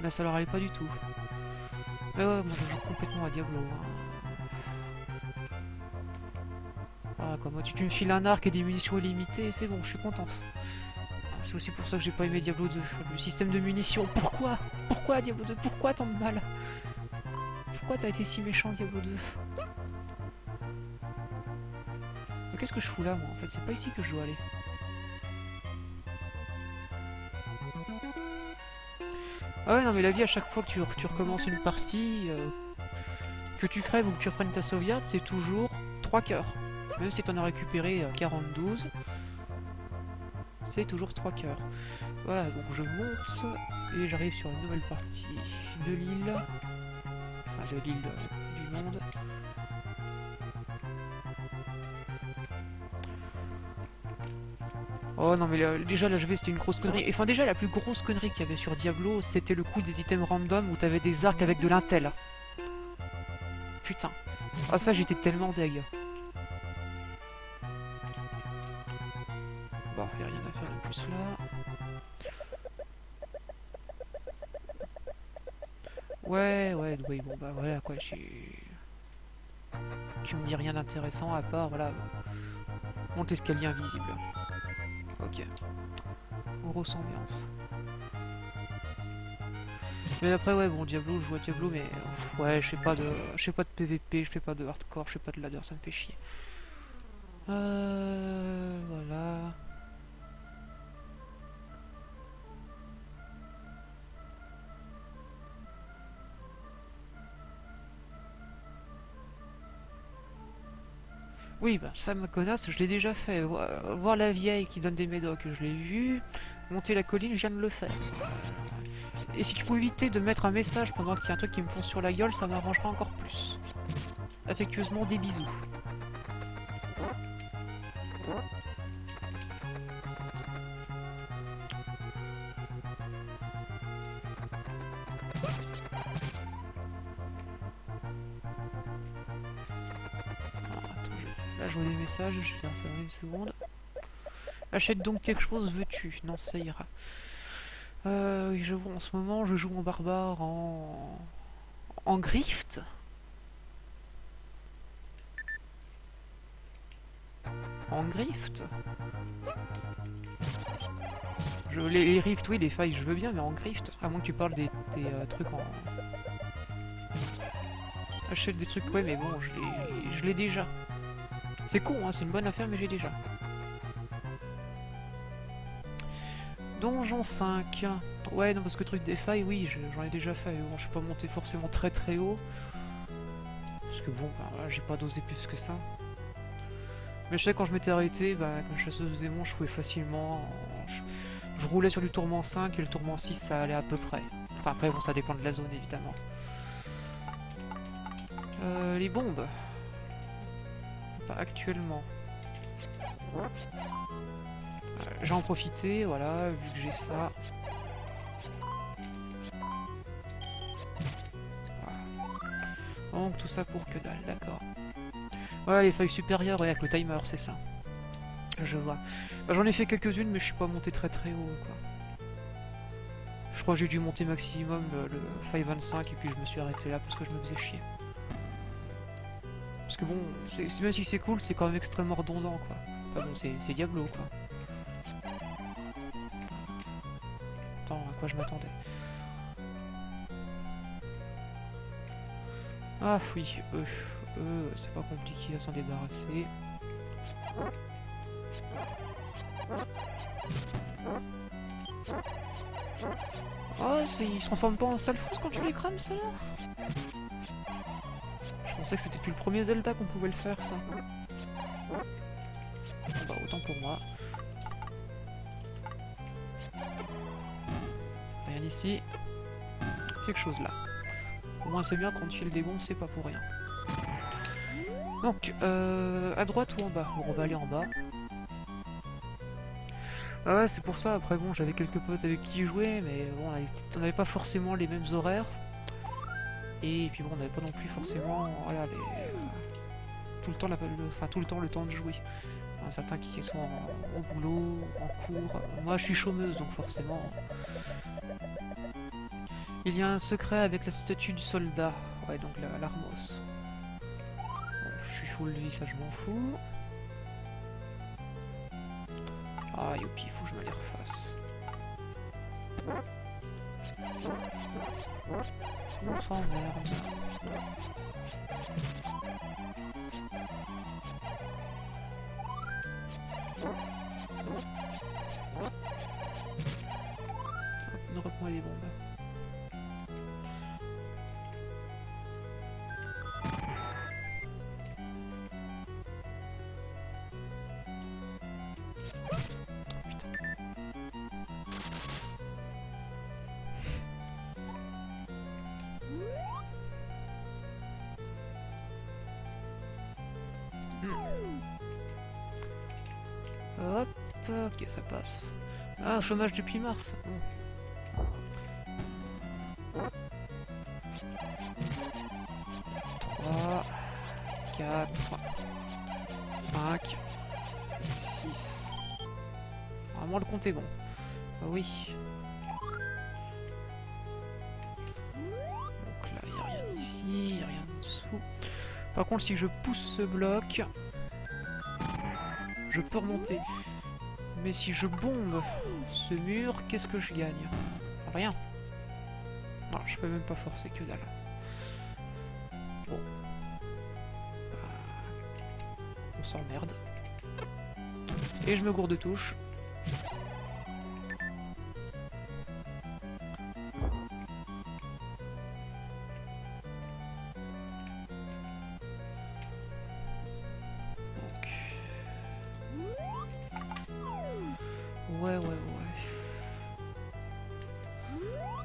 mais ça leur allait pas du tout. Mais ouais, moi je joue complètement à Diablo. Hein. Voilà quoi, moi tu me files un arc et des munitions illimitées, c'est bon, je suis contente. C'est aussi pour ça que j'ai pas aimé Diablo 2, le système de munitions. Pourquoi Diablo 2? Pourquoi tant de mal? Pourquoi t'as été si méchant Diablo 2? Mais qu'est-ce que je fous là moi en fait? C'est pas ici que je dois aller. Ah ouais non mais la vie à chaque fois que tu recommences une partie, que tu crèves ou que tu reprennes ta sauvegarde, c'est toujours 3 cœurs. Même si t'en as récupéré 42, c'est toujours 3 cœurs. Voilà, donc je monte et j'arrive sur une nouvelle partie de l'île. Enfin de l'île du monde. Oh non mais déjà là je vais c'était une grosse connerie. Enfin déjà la plus grosse connerie qu'il y avait sur Diablo c'était le coup des items random où t'avais des arcs avec de l'intel. Putain. Ah ça j'étais tellement deg. Bon y'a rien à faire de plus là. Ouais bon bah voilà quoi j'ai... Tu me dis rien d'intéressant à part voilà. Monte l'escalier invisible. Ok. Grosse ambiance. Mais après ouais bon Diablo, je joue à Diablo mais ouais je fais pas de PVP, je fais pas de hardcore, je fais pas de ladder, ça me fait chier. Voilà. Oui, bah ça me connasse, je l'ai déjà fait. Voir la vieille qui donne des médocs, je l'ai vu. Monter la colline, je viens de le faire. Et si tu peux éviter de mettre un message pendant qu'il y a un truc qui me fonce sur la gueule, ça m'arrangera encore plus. Affectueusement, des bisous. Là, je vois des messages, je vais faire ça en une seconde. Achète donc quelque chose, veux-tu? Non, ça ira. Oui, je vois, en ce moment, je joue mon barbare en Grift. En Grift? Les Rift, oui, les failles, je veux bien, mais en Grift. À moins que tu parles des trucs en... Achète des trucs, ouais, mais bon, je l'ai déjà. C'est con, hein, c'est une bonne affaire, mais j'ai déjà. Donjon 5. Ouais, non, parce que le truc des failles, oui, j'en ai déjà fait. Bon, je suis pas monté forcément très très haut. Parce que bon, bah, voilà, j'ai pas dosé plus que ça. Mais je sais quand je m'étais arrêté, bah, comme chasseuse de démons, je pouvais facilement... je roulais sur du tourment 5 et le tourment 6, ça allait à peu près. Enfin après, bon, ça dépend de la zone, évidemment. Les bombes. Enfin, actuellement. J'en profiter, voilà, vu que j'ai ça. Donc tout ça pour que dalle, d'accord. Ouais, les feuilles supérieures, ouais, avec le timer, c'est ça. Je vois. Bah, j'en ai fait quelques-unes, mais je suis pas monté très très haut, quoi. Je crois que j'ai dû monter maximum le faille 25, et puis je me suis arrêté là parce que je me faisais chier. Parce que bon, même si c'est cool, c'est quand même extrêmement redondant, quoi. Enfin bon, c'est Diablo, quoi. Attends, à quoi je m'attendais? Ah oui, c'est pas compliqué à s'en débarrasser. Oh, ils se transforment pas en Stalfos quand tu les crames, ça là? Je pensais que c'était depuis le premier Zelda qu'on pouvait le faire, ça. Bah, autant pour moi. Rien ici. Quelque chose là. Au moins c'est bien, quand tu fais le démon, c'est pas pour rien. Donc, à droite ou en bas? Bon, on va aller en bas. Ah ouais, c'est pour ça, après bon, j'avais quelques potes avec qui jouer, mais bon, on n'avait pas forcément les mêmes horaires. Et puis bon, on n'avait pas non plus forcément, voilà, tout le temps, tout le temps le temps de jouer. Il y en a certains qui sont au boulot, en cours. Moi, je suis chômeuse, donc forcément... Il y a un secret avec la statue du soldat. Ouais, donc l'Armos. Bon, je suis full vie, ça je m'en fous. Ah, youpi, faut que je me les refasse. On s'emmerde. On reprend les bombes. Hop, ok, ça passe. Ah, chômage depuis mars. Bon. 3, 4, 5, 6. Normalement, le compte est bon. Ah oui. Donc là, il n'y a rien ici, il n'y a rien en dessous. Par contre, si je pousse ce bloc, je peux remonter. Mais si je bombe ce mur, qu'est-ce que je gagne? Rien. Non, je peux même pas forcer, que dalle. Bon. On s'emmerde. Et je me gourde de touche.